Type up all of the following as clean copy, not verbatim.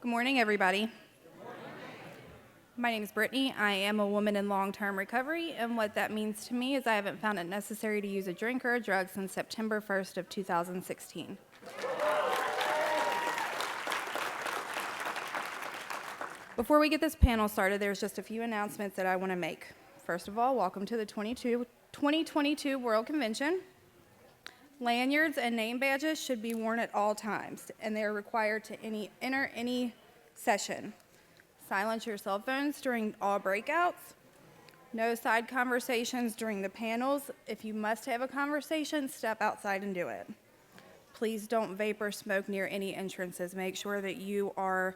Good morning, everybody. My name is Brittany. I am a woman in long-term recovery, and what that means to me is I haven't found it necessary to use a drink or a drug since September 1st of 2016. Before we get this panel started, there's just a few announcements that I want to make. First of all, welcome to the 2022 World Convention. Lanyards and name badges should be worn at all times, and they are required to enter any session. Silence your cell phones during all breakouts. No side conversations during the panels. If you must have a conversation, step outside and do it. Please don't vape or smoke near any entrances. Make sure that you are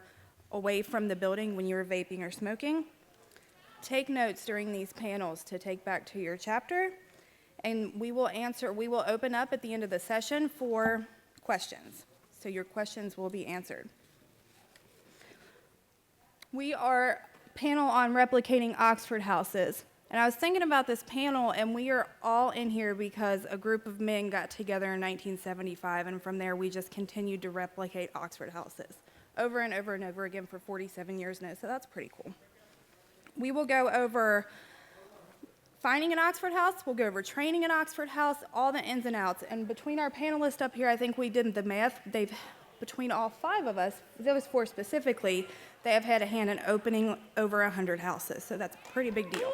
away from the building when you're vaping or smoking. Take notes during these panels to take back to your chapter. And we will open up at the end of the session for questions. So your questions will be answered. We are panel on replicating Oxford houses. And I was thinking about this panel, and we are all in here because a group of men got together in 1975, and from there we just continued to replicate Oxford houses over and over and over again for 47 years now, so that's pretty cool. We will go over finding an Oxford house, we'll go over training an Oxford house, all the ins and outs. And between our panelists up here, I think we did the math. Between all five of us, those four specifically, they have had a hand in opening over 100 houses. So that's a pretty big deal.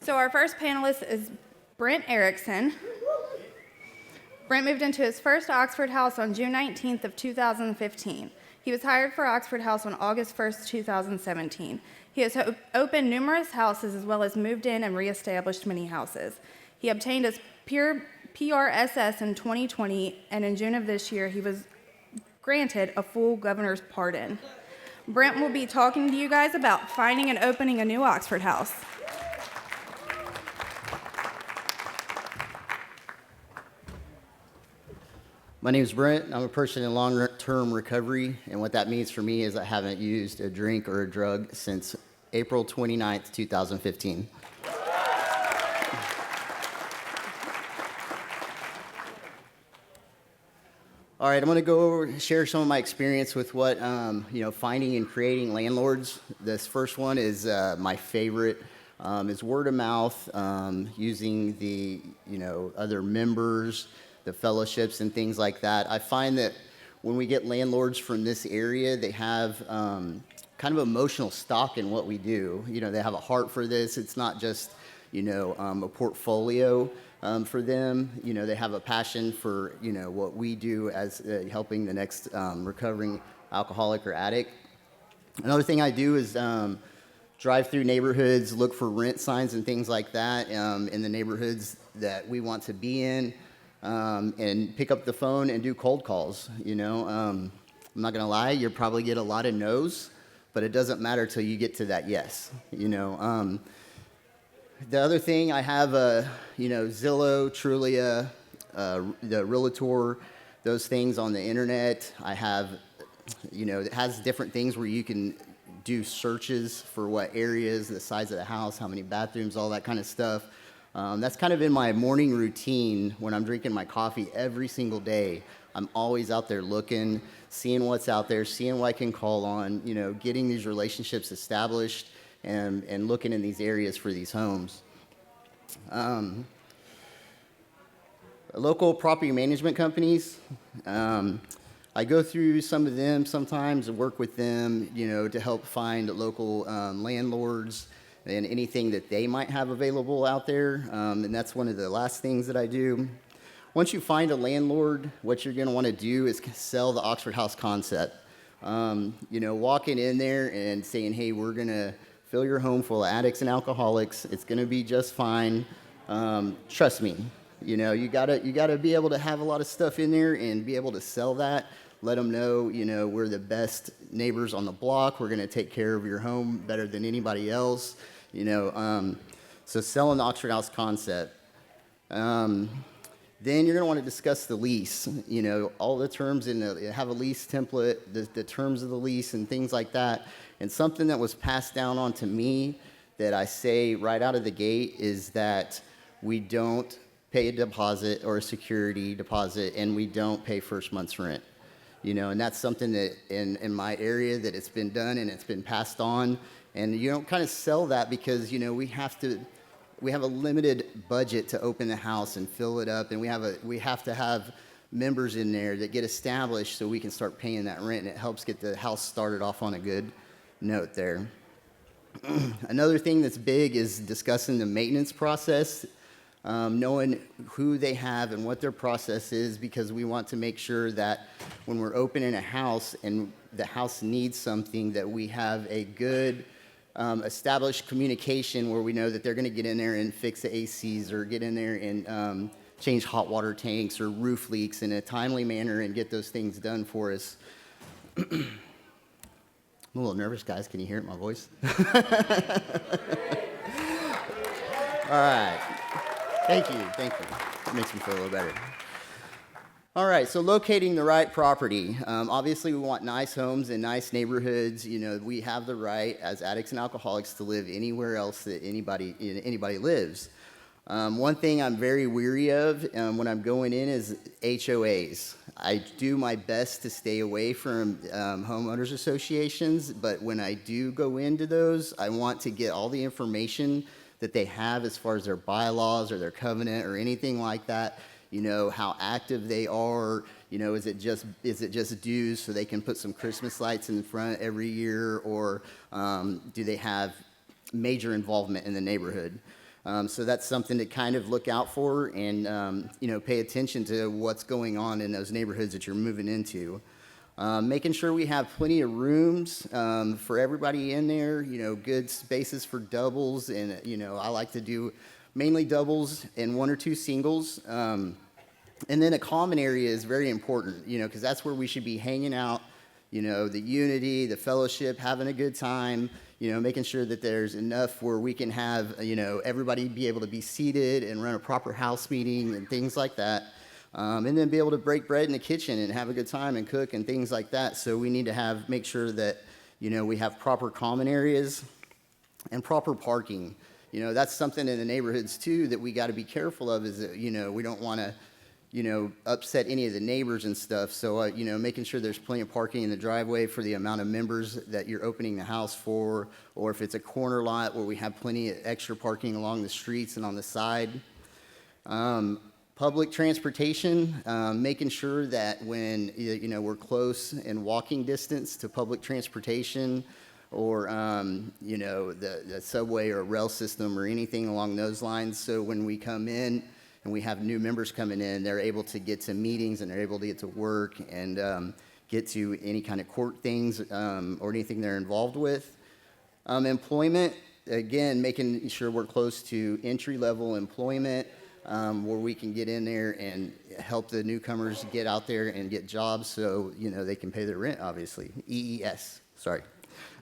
So our first panelist is Brent Erickson. Brent moved into his first Oxford house on June 19th of 2015. He was hired for Oxford House on August 1st, 2017. He has opened numerous houses as well as moved in and reestablished many houses. He obtained his PRSS in 2020, and in June of this year, he was granted a full governor's pardon. Brent will be talking to you guys about finding and opening a new Oxford house. My name is Brent. I'm a person in long-term recovery, and what that means for me is I haven't used a drink or a drug since April 29th, 2015. All right, I'm going to go over and share some of my experience with what, finding and creating landlords. This first one is my favorite. Is word of mouth, using the, other members, the fellowships and things like that. I find that when we get landlords from this area, they have kind of emotional stock in what we do. They have a heart for this. It's not just, a portfolio for them. They have a passion for, what we do as helping the next recovering alcoholic or addict. Another thing I do is drive through neighborhoods, look for rent signs and things like that in the neighborhoods that we want to be in. And pick up the phone and do cold calls. I'm not gonna lie, you'll probably get a lot of no's, but it doesn't matter till you get to that yes. The other thing I have, Zillow, Trulia, the Realtor, those things on the internet. I have, it has different things where you can do searches for what areas, the size of the house, how many bathrooms, all that kind of stuff. That's kind of in my morning routine when I'm drinking my coffee every single day. I'm always out there looking, seeing what's out there, seeing what I can call on, getting these relationships established and looking in these areas for these homes. Local property management companies, I go through some of them sometimes and work with them, to help find local landlords and anything that they might have available out there. And that's one of the last things that I do. Once you find a landlord, what you're gonna wanna do is sell the Oxford House concept. Walking in there and saying, hey, we're gonna fill your home full of addicts and alcoholics. It's gonna be just fine. Trust me, you gotta be able to have a lot of stuff in there and be able to sell that. Let them know, we're the best neighbors on the block. We're gonna take care of your home better than anybody else. So selling the Oxford House concept. Then you're going to want to discuss the lease, all the terms have a lease template, the terms of the lease and things like that. And something that was passed down on to me that I say right out of the gate is that we don't pay a deposit or a security deposit, and we don't pay first month's rent. And that's something that in my area that it's been done and it's been passed on. And you don't kind of sell that because, we have a limited budget to open the house and fill it up, and we have to have members in there that get established so we can start paying that rent, and it helps get the house started off on a good note there. Another thing that's big is discussing the maintenance process, knowing who they have and what their process is, because we want to make sure that when we're opening a house and the house needs something, that we have a good established communication where we know that they're going to get in there and fix the ACs or get in there and change hot water tanks or roof leaks in a timely manner and get those things done for us. I'm a little nervous, guys. Can you hear it in my voice? All right. Thank you. It makes me feel a little better. All right, so locating the right property. Obviously, we want nice homes in nice neighborhoods. We have the right as addicts and alcoholics to live anywhere else that anybody lives. One thing I'm very weary of when I'm going in is HOAs. I do my best to stay away from homeowners associations, but when I do go into those, I want to get all the information that they have as far as their bylaws or their covenant or anything like that. How active they are. Is it just dues so they can put some Christmas lights in front every year, or do they have major involvement in the neighborhood? So that's something to kind of look out for and, pay attention to what's going on in those neighborhoods that you're moving into. Making sure we have plenty of rooms for everybody in there, good spaces for doubles. And, I like to do mainly doubles and one or two singles. And then a common area is very important, because that's where we should be hanging out, the unity, the fellowship, having a good time. Making sure that there's enough where we can have, everybody be able to be seated and run a proper house meeting and things like that. And then be able to break bread in the kitchen and have a good time and cook and things like that. So we need to make sure that, we have proper common areas and proper parking. That's something in the neighborhoods too that we got to be careful of, is that, we don't want to, upset any of the neighbors and stuff. So, making sure there's plenty of parking in the driveway for the amount of members that you're opening the house for, or if it's a corner lot where we have plenty of extra parking along the streets and on the side. Public transportation, making sure that when, we're close in walking distance to public transportation, or, the subway or rail system or anything along those lines. So when we come in, and we have new members coming in, they're able to get to meetings and they're able to get to work and get to any kind of court things or anything they're involved with. Employment, again, making sure we're close to entry-level employment where we can get in there and help the newcomers get out there and get jobs so, they can pay their rent, obviously. EES, sorry.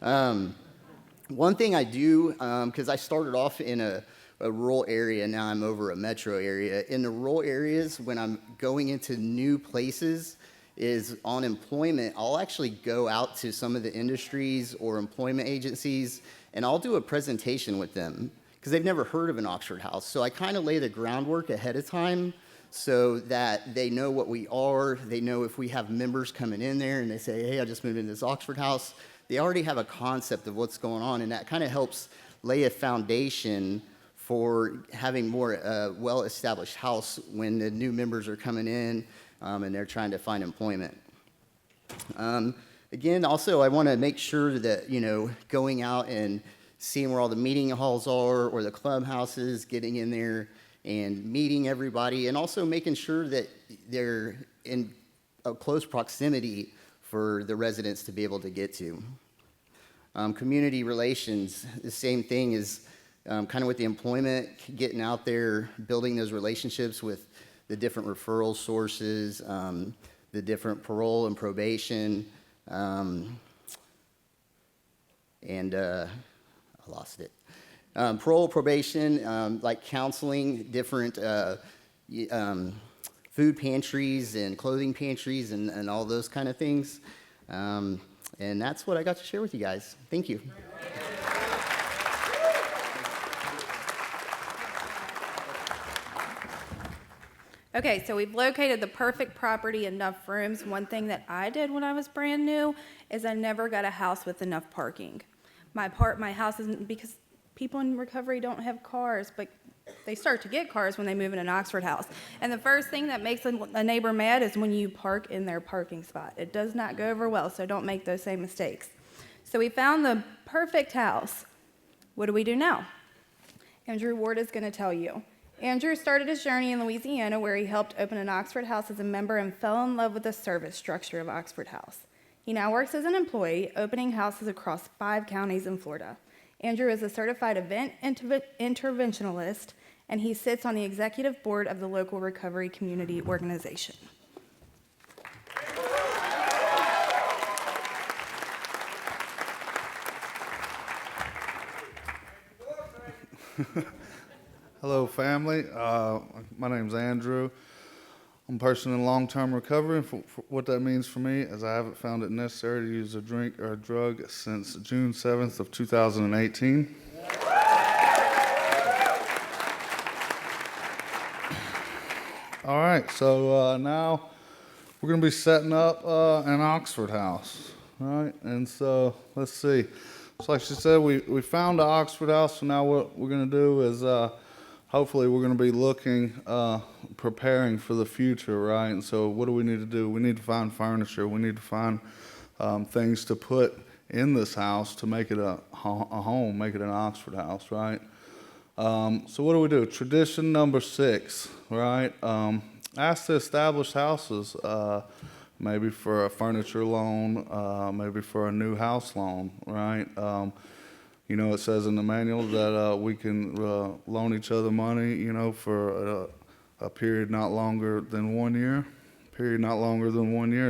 One thing I do, because I started off in a rural area, now I'm over a metro area. In the rural areas, when I'm going into new places, is on employment, I'll actually go out to some of the industries or employment agencies, and I'll do a presentation with them, because they've never heard of an Oxford House. So I kind of lay the groundwork ahead of time so that they know what we are. They know if we have members coming in there and they say, hey, I just moved into this Oxford House, they already have a concept of what's going on, and that kind of helps lay a foundation for having more well-established house when the new members are coming in and they're trying to find employment. Again, also, I want to make sure that, going out and seeing where all the meeting halls are or the clubhouses, getting in there and meeting everybody, and also making sure that they're in a close proximity for the residents to be able to get to. Community relations, the same thing is kind of with the employment, getting out there, building those relationships with the different referral sources, the different parole and probation, and I lost it. Parole, probation, like counseling, different food pantries and clothing pantries and all those kind of things. And that's what I got to share with you guys. Thank you. Okay, so we've located the perfect property, enough rooms. One thing that I did when I was brand new is I never got a house with enough parking. My house isn't, because people in recovery don't have cars, but they start to get cars when they move in an Oxford house. And the first thing that makes a neighbor mad is when you park in their parking spot. It does not go over well, so don't make those same mistakes. So we found the perfect house. What do we do now? Andrew Ward is going to tell you. Andrew started his journey in Louisiana, where he helped open an Oxford House as a member and fell in love with the service structure of Oxford House. He now works as an employee, opening houses across 5 counties in Florida. Andrew is a certified event interventionalist, and he sits on the executive board of the local recovery community organization. Hello, family. My name's Andrew. I'm a person in long-term recovery. And for what that means for me is I haven't found it necessary to use a drink or a drug since June 7th of 2018. All right, so now we're going to be setting up an Oxford House, all right? And so let's see. So like she said, we found the Oxford House, so now what we're going to do is hopefully we're going to be looking, preparing for the future, right? And so what do we need to do? We need to find furniture. We need to find things to put in this house to make it a home, make it an Oxford House, right? So what do? Tradition number 6, right? Ask the established houses, maybe for a furniture loan, maybe for a new house loan, right? You know, it says in the manual that we can loan each other money, you know, for a period not longer than 1 year.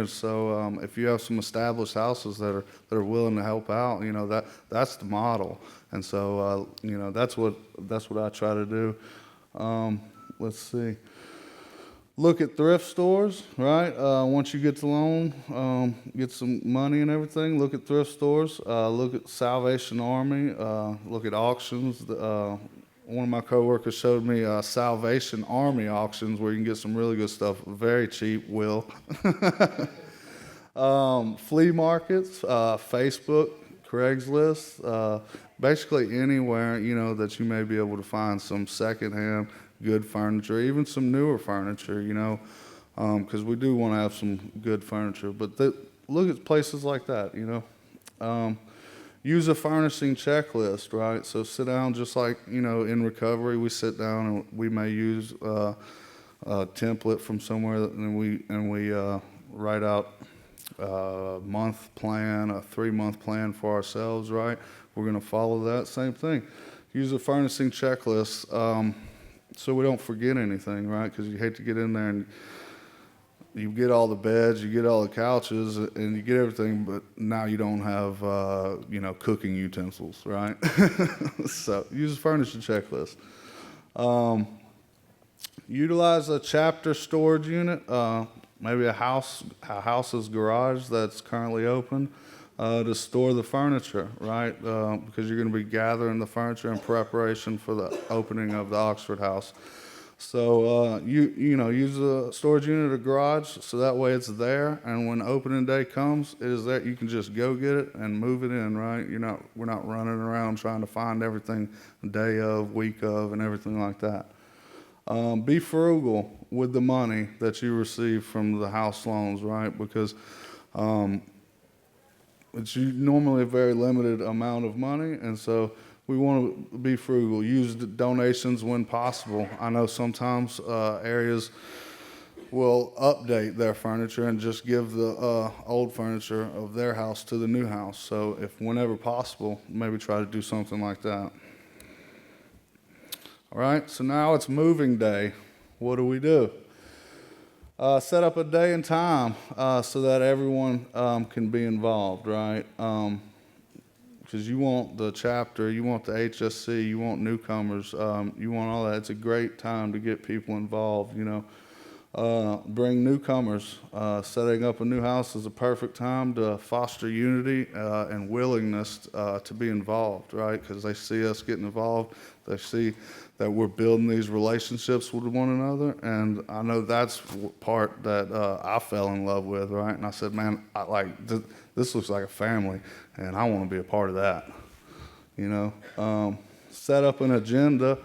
So if you have some established houses that are willing to help out, you know, that's the model. And so you know, that's what I try to do. Let's see. Look at thrift stores, right? Once you get the loan, get some money and everything, look at thrift stores. Look at Salvation Army. Look at auctions. One of my coworkers showed me Salvation Army auctions where you can get some really good stuff, very cheap, Will. Flea markets, Facebook, Craigslist, basically anywhere, you know, that you may be able to find some secondhand good furniture, even some newer furniture, you know, because we do want to have some good furniture. But look at places like that, you know. Use a furnishing checklist, right? So sit down, just like, you know, in recovery, we sit down and we may use a template from somewhere, and we write out a month plan, a 3-month plan for ourselves, right? We're going to follow that same thing. Use a furnishing checklist. So we don't forget anything, right? Because you hate to get in there and you get all the beds, you get all the couches, and you get everything, but now you don't have, you know, cooking utensils, right? So use a furniture checklist. Utilize a chapter storage unit, maybe a house's garage that's currently open, to store the furniture, right? Because you're going to be gathering the furniture in preparation for the opening of the Oxford House. So you know, use a storage unit or garage so that way it's there, and when opening day comes, it is there. You can just go get it and move it in, right? We're not running around trying to find everything day of, week of, and everything like that. Be frugal with the money that you receive from the house loans, right? Because it's normally a very limited amount of money, and so we want to be frugal. Use donations when possible. I know sometimes areas will update their furniture and just give the old furniture of their house to the new house. So if whenever possible, maybe try to do something like that. All right, so now it's moving day. What do? Set up a day and time so that everyone can be involved, right? Because you want the chapter, you want the HSC, you want newcomers, you want all that. It's a great time to get people involved, you know. Bring newcomers. Setting up a new house is a perfect time to foster unity and willingness to be involved, right? Because they see us getting involved. They see that we're building these relationships with one another. And I know that's part that I fell in love with, right? And I said, man, this looks like a family, and I want to be a part of that. Set up an agenda,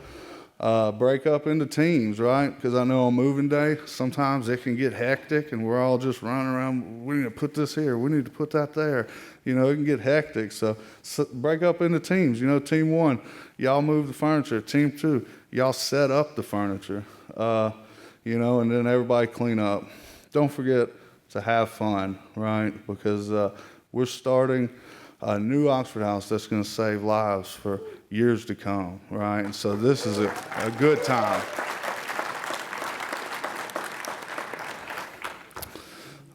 break up into teams, right? Because I know on moving day, sometimes it can get hectic and we're all just running around. We need to put this here. We need to put that there. It can get hectic. So break up into teams. Team 1, y'all move the furniture. Team 2, y'all set up the furniture. And then everybody clean up. Don't forget to have fun, right? Because we're starting a new Oxford House that's going to save lives for years to come, right? And so this is a good time.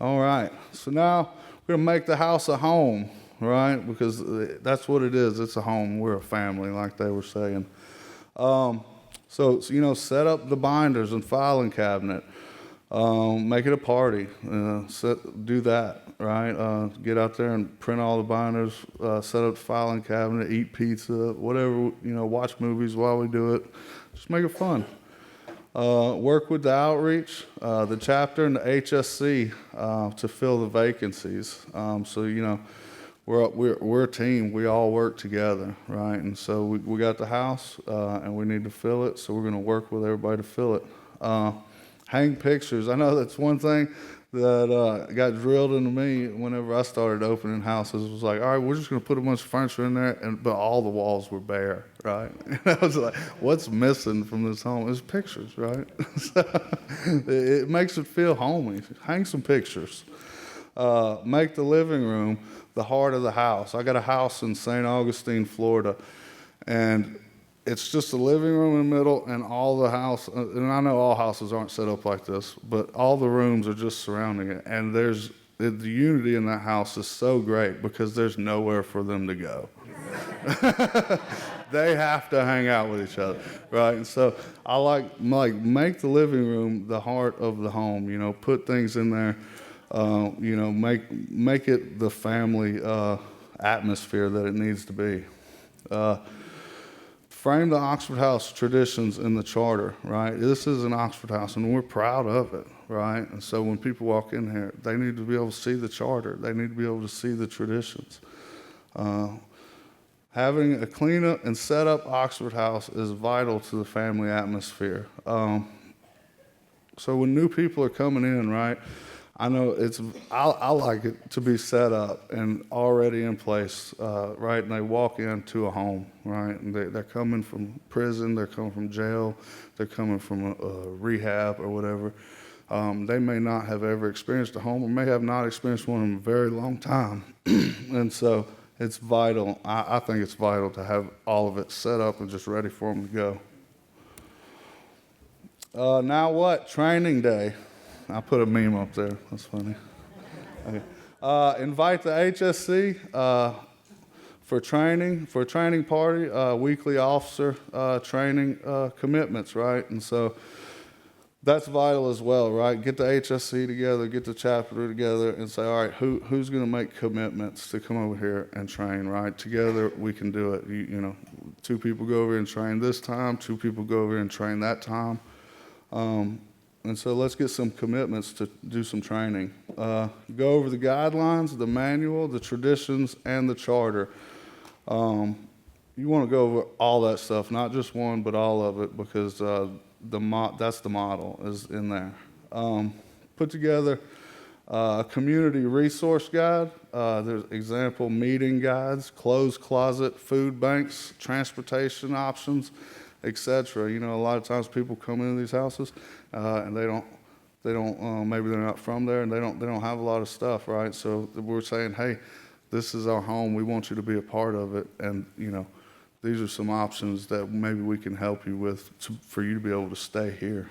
All right, so now we're going to make the house a home, right? Because that's what it is. It's a home. We're a family, like they were saying. So set up the binders and filing cabinet. Make it a party. Do that, right? Get out there and print all the binders, set up the filing cabinet, eat pizza, whatever, watch movies while we do it. Just make it fun. Work with the outreach, the chapter, and the HSC to fill the vacancies. We're a team. We all work together, right? And so we got the house, and we need to fill it, so we're going to work with everybody to fill it. Hang pictures. I know that's one thing that got drilled into me whenever I started opening houses. It was like, all right, we're just going to put a bunch of furniture in there, but all the walls were bare, right? And I was like, what's missing from this home? It's pictures, right? So it makes it feel homey. Hang some pictures. Make the living room the heart of the house. I got a house in St. Augustine, Florida, and it's just a living room in the middle, and all the house, and I know all houses aren't set up like this, but all the rooms are just surrounding it. And the unity in that house is so great because there's nowhere for them to go. They have to hang out with each other, right? And so I like make the living room the heart of the home. Put things in there. Make it the family atmosphere that it needs to be. Frame the Oxford House traditions in the charter, right? This is an Oxford House, and we're proud of it, right? And so when people walk in here, they need to be able to see the charter. They need to be able to see the traditions. Having a clean up and set up Oxford House is vital to the family atmosphere. So when new people are coming in, right, I know I like it to be set up and already in place, right? And they walk into a home, right? And they're coming from prison, they're coming from jail, they're coming from a rehab or whatever. They may not have ever experienced a home or may have not experienced one in a very long time. And so it's vital. I think it's vital to have all of it set up and just ready for them to go. Now what? Training day. I put a meme up there. That's funny. Okay. Invite the HSC for a training party, weekly officer training commitments, right? And so that's vital as well, right? Get the HSC together, get the chapter together, and say, all right, who's going to make commitments to come over here and train, right? Together we can do it. 2 people go over here and train this time, 2 people go over here and train that time. And so let's get some commitments to do some training. Go over the guidelines, the manual, the traditions, and the charter. You want to go over all that stuff, not just one, but all of it, because that's the model is in there. Put together a community resource guide. There's example meeting guides, clothes closet, food banks, transportation options, etc. A lot of times people come into these houses and they don't maybe they're not from there and they don't have a lot of stuff, right? So we're saying, hey, this is our home. We want you to be a part of it, and these are some options that maybe we can help you with for you to be able to stay here.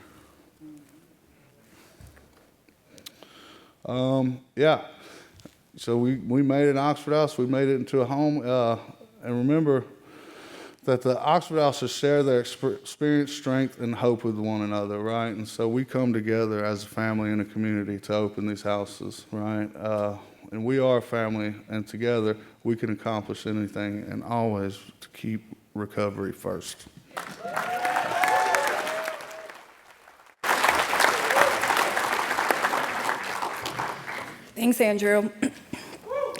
So we made an Oxford House. We made it into a home, and remember that the Oxford Houses share their experience, strength, and hope with one another, right? And so we come together as a family and a community to open these houses, right? And we are a family, and together we can accomplish anything, and always to keep recovery first. Thanks, Andrew.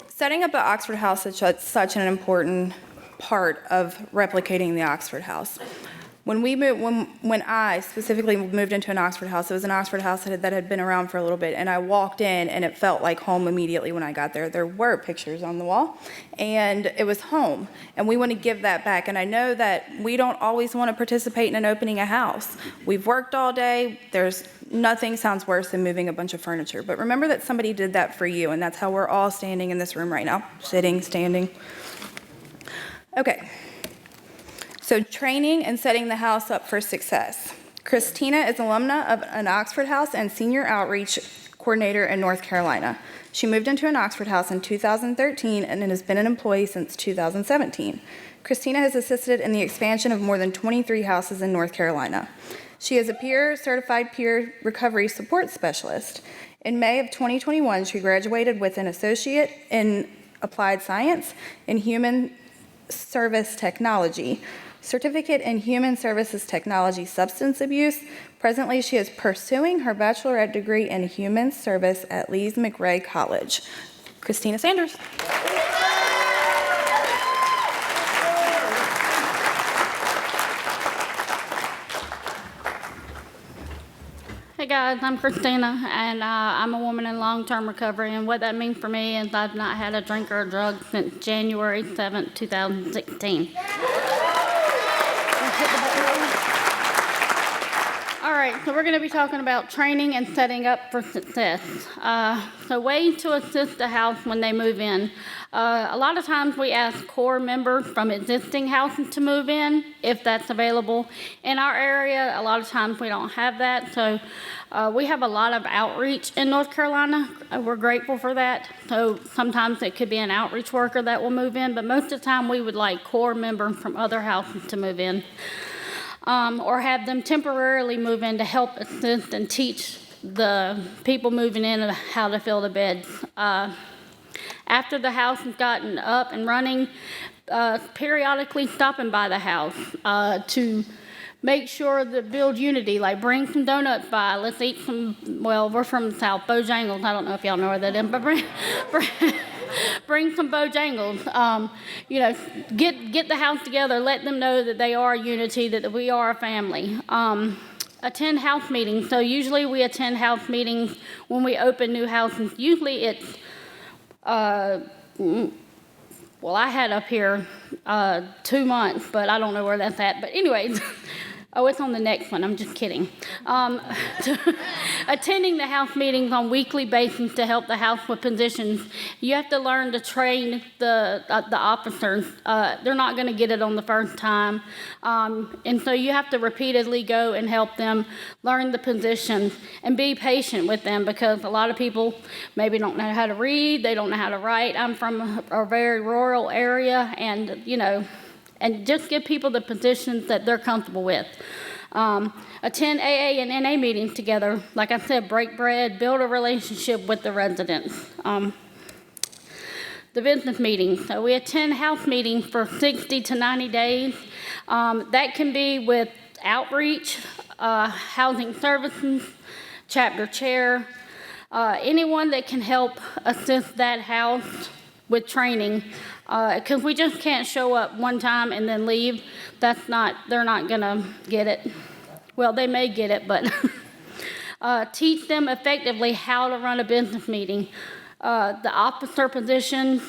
Setting up the Oxford House is such an important part of replicating the Oxford House. When I specifically moved into an Oxford House, it was an Oxford House that had been around for a little bit, and I walked in and it felt like home immediately when I got there. There were pictures on the wall, and it was home, and we want to give that back. And I know that we don't always want to participate in opening a house. We've worked all day. Nothing sounds worse than moving a bunch of furniture, but remember that somebody did that for you, and that's how we're all standing in this room right now, sitting, standing. Okay. So training and setting the house up for success. Christina is alumna of an Oxford House and senior outreach coordinator in North Carolina. She moved into an Oxford House in 2013 and has been an employee since 2017. Christina has assisted in the expansion of more than 23 houses in North Carolina. She is a certified peer recovery support specialist. In May of 2021, she graduated with an associate in applied science and human service technology, certificate in human services technology substance abuse. Presently, she is pursuing her bachelorette degree in human service at Lees McRae College. Christina Sanders. Hey guys, I'm Christina, and I'm a woman in long-term recovery, and what that means for me is I've not had a drink or a drug since January 7th, 2016. All right, so we're going to be talking about training and setting up for success. So ways to assist the house when they move in. A lot of times we ask core members from existing houses to move in, if that's available. In our area, a lot of times we don't have that, so we have a lot of outreach in North Carolina. We're grateful for that. So sometimes it could be an outreach worker that will move in, but most of the time we would like core members from other houses to move in. Or have them temporarily move in to help assist and teach the people moving in how to fill the beds. After the house has gotten up and running, periodically stopping by the house to make sure that build unity, like bring some donuts by, let's eat some, well, we're from the South, Bojangles, I don't know if y'all know where that is, but bring some Bojangles. Get the house together, let them know that they are unity, that we are a family. Attend house meetings. So usually we attend house meetings when we open new houses. Usually it's, well, I had up here 2 months, but I don't know where that's at. But anyways, oh, it's on the next one. I'm just kidding. Attending the house meetings on weekly basis to help the house with positions. You have to learn to train the officers. They're not going to get it on the first time. And so you have to repeatedly go and help them learn the positions and be patient with them, because a lot of people maybe don't know how to read. They don't know how to write. I'm from a very rural area, and, and just give people the positions that they're comfortable with. Attend AA and NA meetings together. Like I said, break bread, build a relationship with the residents. The business meetings. So we attend house meetings for 60 to 90 days. That can be with outreach, housing services, chapter chair, anyone that can help assist that house with training. Because we just can't show up one time and then leave. They're not gonna get it. Well, they may get it, but teach them effectively how to run a business meeting. The officer position,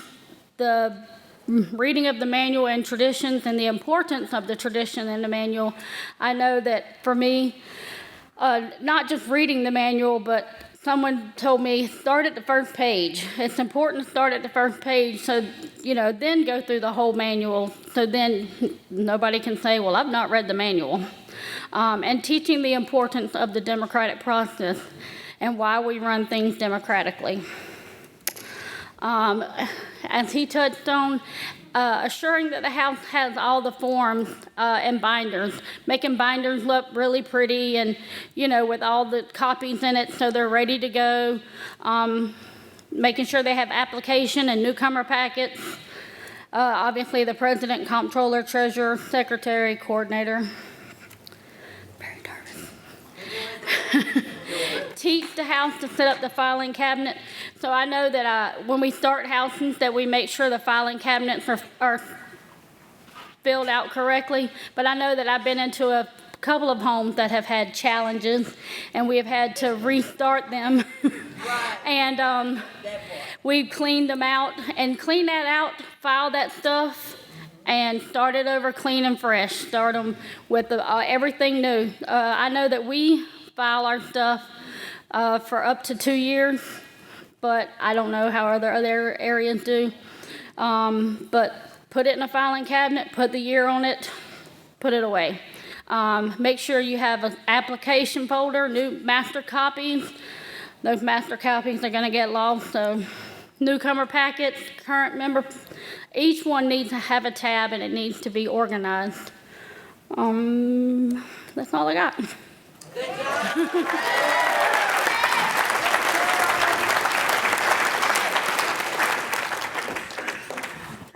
the reading of the manual and traditions, and the importance of the tradition in the manual. I know that for me, not just reading the manual, but someone told me, start at the first page. It's important to start at the first page, so, then go through the whole manual, so then nobody can say, well, I've not read the manual. And teaching the importance of the democratic process and why we run things democratically. As he touched on, assuring that the house has all the forms and binders, making binders look really pretty and, with all the copies in it so they're ready to go, making sure they have application and newcomer packets, obviously the president, comptroller, treasurer, secretary, coordinator. Very nervous. teach the house to set up the filing cabinet. So I know that when we start houses, that we make sure the filing cabinets are filled out correctly. But I know that I've been into a couple of homes that have had challenges, and we have had to restart them. And we cleaned them out and cleaned that out, filed that stuff, and started over clean and fresh. Start them with everything new. I know that we file our stuff for up to 2 years, but I don't know how other areas do. But put it in a filing cabinet, put the year on it, put it away. Make sure you have an application folder, new master copies. Those master copies are going to get lost, so newcomer packets, current member, each one needs to have a tab and it needs to be organized. That's all I got.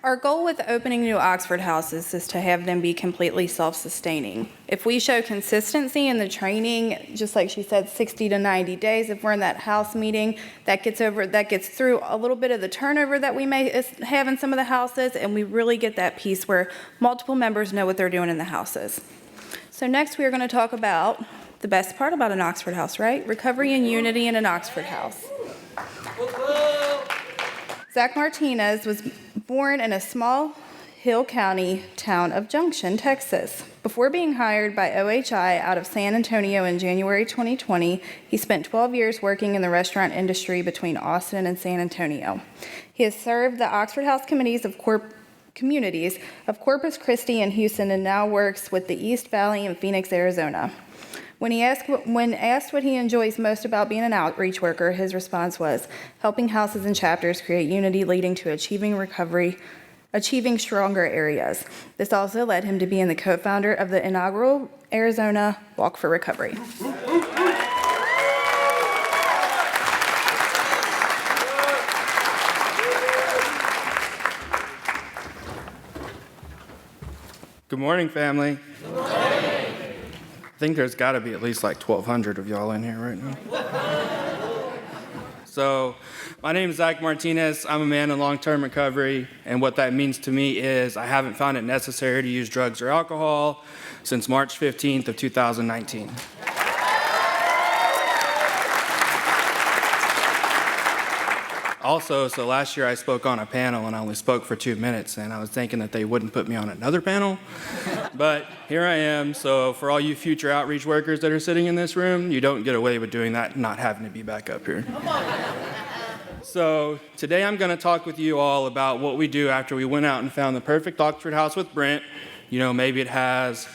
Our goal with opening new Oxford houses is to have them be completely self-sustaining. If we show consistency in the training, just like she said, 60 to 90 days, if we're in that house meeting, that gets through a little bit of the turnover that we may have in some of the houses, and we really get that piece where multiple members know what they're doing in the houses. So next we are going to talk about the best part about an Oxford house, right? Recovery and unity in an Oxford house. Zach Martinez was born in a small Hill County town of Junction, Texas. Before being hired by OHI out of San Antonio in January 2020, he spent 12 years working in the restaurant industry between Austin and San Antonio. He has served the Oxford House communities of Corpus Christi and Houston, and now works with the East Valley in Phoenix, Arizona. When asked what he enjoys most about being an outreach worker, his response was, helping houses and chapters create unity, leading to achieving stronger areas. This also led him to being the co-founder of the inaugural Arizona Walk for Recovery. Good morning, family. Good morning. I think there's got to be at least like 1,200 of y'all in here right now. So, my name is Zach Martinez. I'm a man in long-term recovery, and what that means to me is I haven't found it necessary to use drugs or alcohol since March 15th of 2019. Also, so last year I spoke on a panel and I only spoke for 2 minutes, and I was thinking that they wouldn't put me on another panel, but here I am. So for all you future outreach workers that are sitting in this room, you don't get away with doing that and not having to be back up here. So today I'm going to talk with you all about what we do after we went out and found the perfect Oxford house with Brent. You know, maybe it has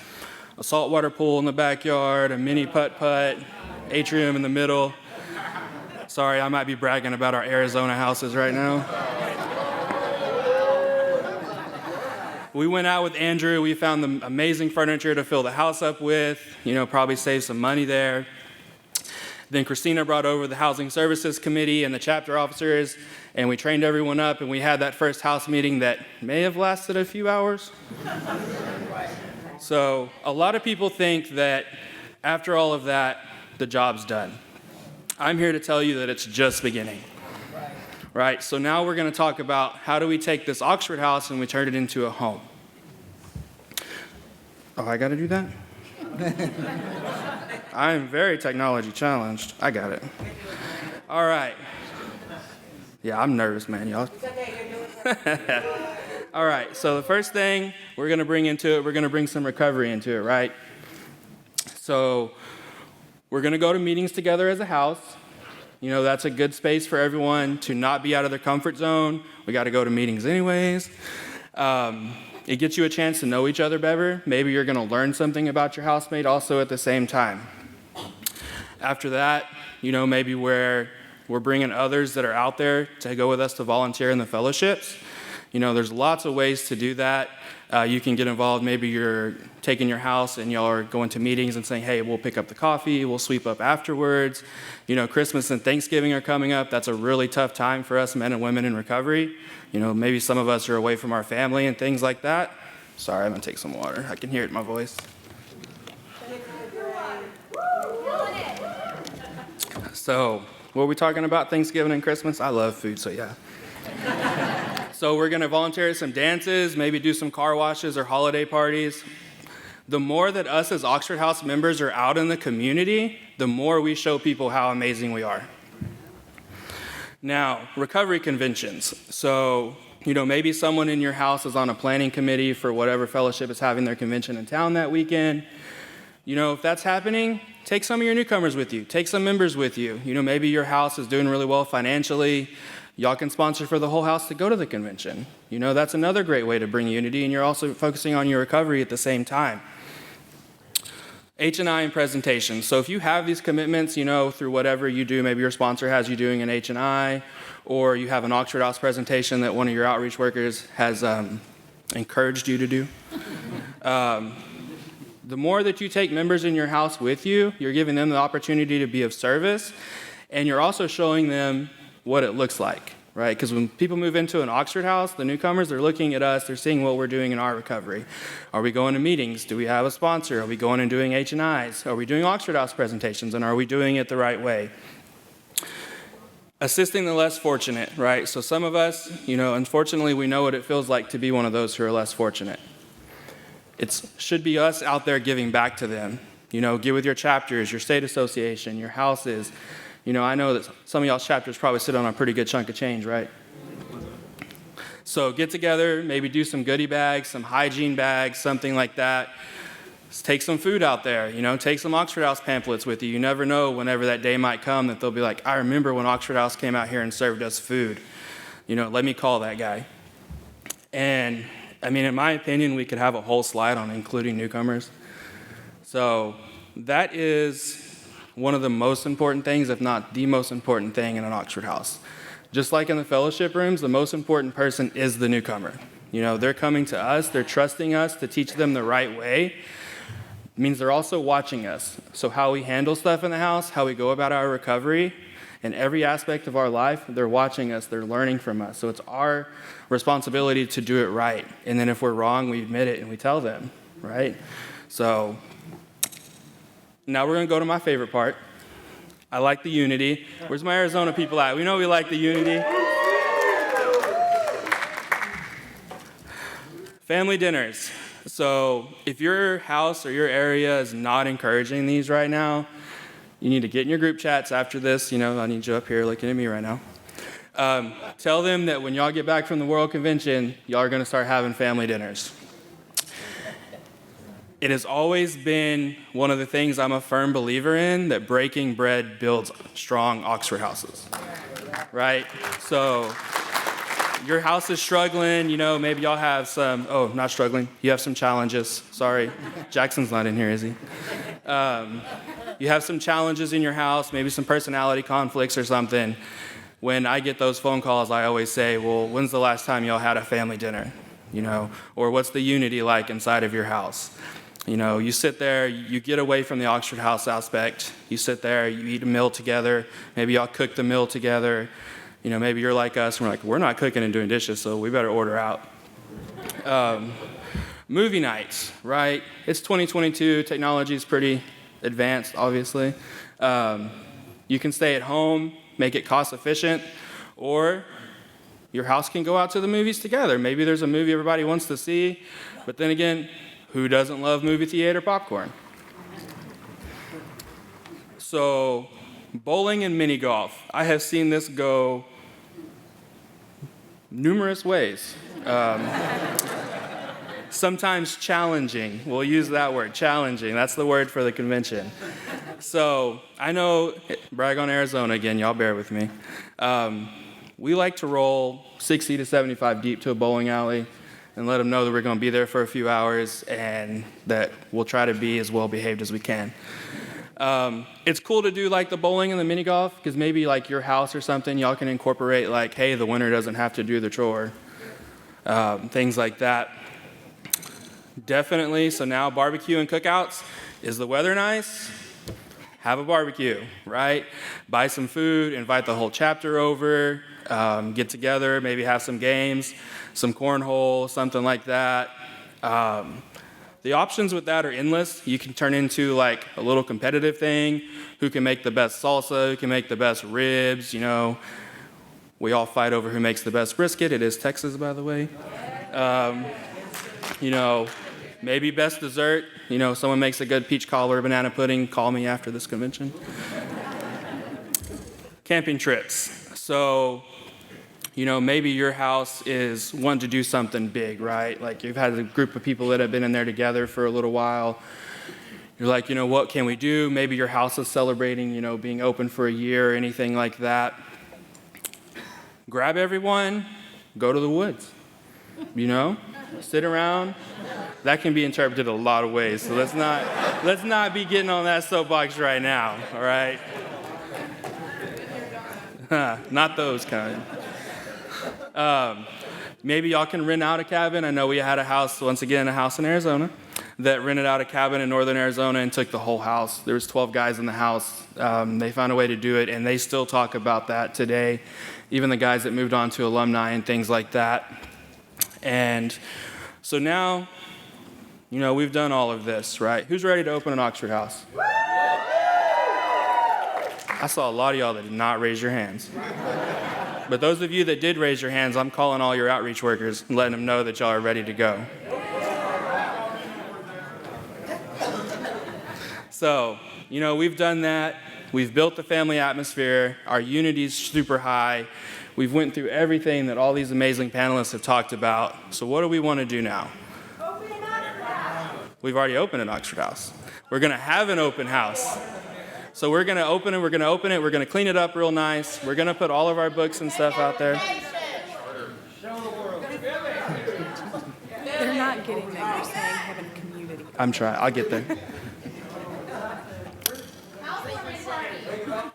a saltwater pool in the backyard, a mini putt-putt, atrium in the middle. Sorry, I might be bragging about our Arizona houses right now. We went out with Andrew. We found the amazing furniture to fill the house up with, probably save some money there. Then Christina brought over the Housing Services Committee and the chapter officers, and we trained everyone up, and we had that first house meeting that may have lasted a few hours. So a lot of people think that after all of that, the job's done. I'm here to tell you that it's just beginning. Right? So now we're going to talk about how do we take this Oxford house and we turn it into a home. Oh, I got to do that? I am very technology challenged. I got it. All right. Yeah, I'm nervous, man, y'all. All right, so the first thing we're going to bring into it, we're going to bring some recovery into it, right? So we're going to go to meetings together as a house. That's a good space for everyone to not be out of their comfort zone. We got to go to meetings anyways. It gets you a chance to know each other better. Maybe you're going to learn something about your housemate also at the same time. After that, maybe we're bringing others that are out there to go with us to volunteer in the fellowships. There's lots of ways to do that. You can get involved. Maybe you're taking your house and y'all are going to meetings and saying, hey, we'll pick up the coffee, we'll sweep up afterwards. Christmas and Thanksgiving are coming up. That's a really tough time for us men and women in recovery. Maybe some of us are away from our family and things like that. Sorry, I'm going to take some water. I can hear it in my voice. So, what are we talking about Thanksgiving and Christmas? I love food, so yeah. So we're gonna volunteer at some dances, maybe do some car washes or holiday parties. The more that us as Oxford House members are out in the community, the more we show people how amazing we are. Now, recovery conventions. So, maybe someone in your house is on a planning committee for whatever fellowship is having their convention in town that weekend. If that's happening, take some of your newcomers with you. Take some members with you. Maybe your house is doing really well financially. Y'all can sponsor for the whole house to go to the convention. That's another great way to bring unity, and you're also focusing on your recovery at the same time. H&I and presentations. So if you have these commitments, through whatever you do, maybe your sponsor has you doing an H&I, or you have an Oxford House presentation that one of your outreach workers has encouraged you to do. The more that you take members in your house with you, you're giving them the opportunity to be of service, and you're also showing them what it looks like, right? Because when people move into an Oxford House, the newcomers, they're looking at us, they're seeing what we're doing in our recovery. Are we going to meetings? Do we have a sponsor? Are we going and doing H&Is? Are we doing Oxford House presentations, and are we doing it the right way? Assisting the less fortunate, right? So some of us, unfortunately, we know what it feels like to be one of those who are less fortunate. It should be us out there giving back to them. Get with your chapters, your state association, your houses. I know that some of y'all's chapters probably sit on a pretty good chunk of change, right? So get together, maybe do some goodie bags, some hygiene bags, something like that. Just take some food out there, take some Oxford House pamphlets with you. You never know whenever that day might come that they'll be like, I remember when Oxford House came out here and served us food. Let me call that guy. And in my opinion, we could have a whole slide on including newcomers. So that is one of the most important things, if not the most important thing in an Oxford House. Just like in the fellowship rooms, the most important person is the newcomer. They're coming to us, they're trusting us to teach them the right way. It means they're also watching us. So how we handle stuff in the house, how we go about our recovery, in every aspect of our life, they're watching us, they're learning from us. So it's our responsibility to do it right. And then if we're wrong, we admit it and we tell them, right? So now we're gonna go to my favorite part. I like the unity. Where's my Arizona people at? We know we like the unity. Family dinners. So if your house or your area is not encouraging these right now, you need to get in your group chats after this. I need you up here looking at me right now. Tell them that when y'all get back from the World Convention, y'all are going to start having family dinners. It has always been one of the things I'm a firm believer in, that breaking bread builds strong Oxford houses, right? So your house is struggling, maybe y'all have some, not struggling, you have some challenges. Sorry, Jackson's not in here, is he? You have some challenges in your house, maybe some personality conflicts or something. When I get those phone calls, I always say, well, when's the last time y'all had a family dinner? Or what's the unity like inside of your house? You sit there, you get away from the Oxford House aspect. You sit there, you eat a meal together. Maybe y'all cook the meal together. Maybe you're like us, and we're not cooking and doing dishes, so we better order out. Movie nights, right? It's 2022, technology is pretty advanced, obviously. You can stay at home, make it cost efficient, or your house can go out to the movies together. Maybe there's a movie everybody wants to see, but then again, who doesn't love movie theater popcorn? So, bowling and mini golf. I have seen this go numerous ways. Sometimes challenging. We'll use that word, challenging. That's the word for the convention. So I know, brag on Arizona again, y'all bear with me. We like to roll 60 to 75 deep to a bowling alley and let them know that we're going to be there for a few hours and that we'll try to be as well behaved as we can. It's cool to do like the bowling and the mini golf, because maybe like your house or something, y'all can incorporate like, hey, the winner doesn't have to do the chore, things like that. Definitely, so now barbecue and cookouts. Is the weather nice? Have a barbecue, right? Buy some food, invite the whole chapter over, get together, maybe have some games, some cornhole, something like that. The the options with that are endless. You can turn into like a little competitive thing. Who can make the best salsa? Who can make the best ribs? You know, we all fight over who makes the best brisket. It is Texas, by the way. You know, maybe best dessert. You know, someone makes a good peach cobbler banana pudding. Call me after this convention. Camping trips. So, you know, maybe your house is wanting to do something big, right? Like you've had a group of people that have been in there together for a little while. You're like, you know, what can we do? Maybe your house is celebrating, you know, being open for a year or anything like that. Grab everyone, go to the woods, you know? Sit around. That can be interpreted a lot of ways, so let's not be getting on that soapbox right now, all right? Not those kind. Maybe y'all can rent out a cabin. I know we had a house, once again, a house in Arizona, that rented out a cabin in northern Arizona and took the whole house. There was 12 guys in the house. They found a way to do it, and they still talk about that today, even the guys that moved on to alumni and things like that. And so now, you know, we've done all of this, right? Who's ready to open an Oxford house? I saw a lot of y'all that did not raise your hands. But those of you that did raise your hands, I'm calling all your outreach workers and letting them know that y'all are ready to go. So, you know, we've done that. We've built the family atmosphere. Our unity's super high. We've went through everything that all these amazing panelists have talked about. So what do we want to do now? Open an Oxford house. We've already opened an Oxford house. We're going to have an open house. So we're going to open it, we're going to clean it up real nice. We're going to put all of our books and stuff out there. They're not getting that. You're saying having community. I'm trying, I'll get there.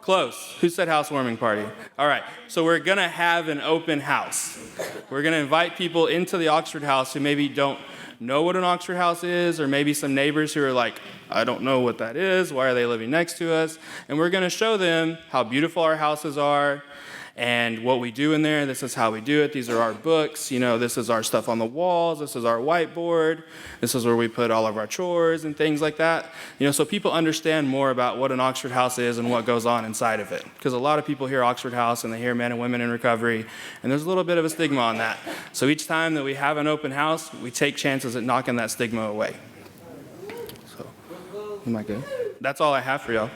Close. Who said housewarming party? All right, so we're going to have an open house. We're going to invite people into the Oxford house who maybe don't know what an Oxford house is, or maybe some neighbors who are like, I don't know what that is. Why are they living next to us? And we're going to show them how beautiful our houses are and what we do in there. This is how we do it. These are our books. You know, this is our stuff on the walls. This is our whiteboard. This is where we put all of our chores and things like that. You know, so people understand more about what an Oxford house is and what goes on inside of it. Because a lot of people hear Oxford house and they hear men and women in recovery, and there's a little bit of a stigma on that. So each time that we have an open house, we take chances at knocking that stigma away. So, am I good? That's all I have for y'all.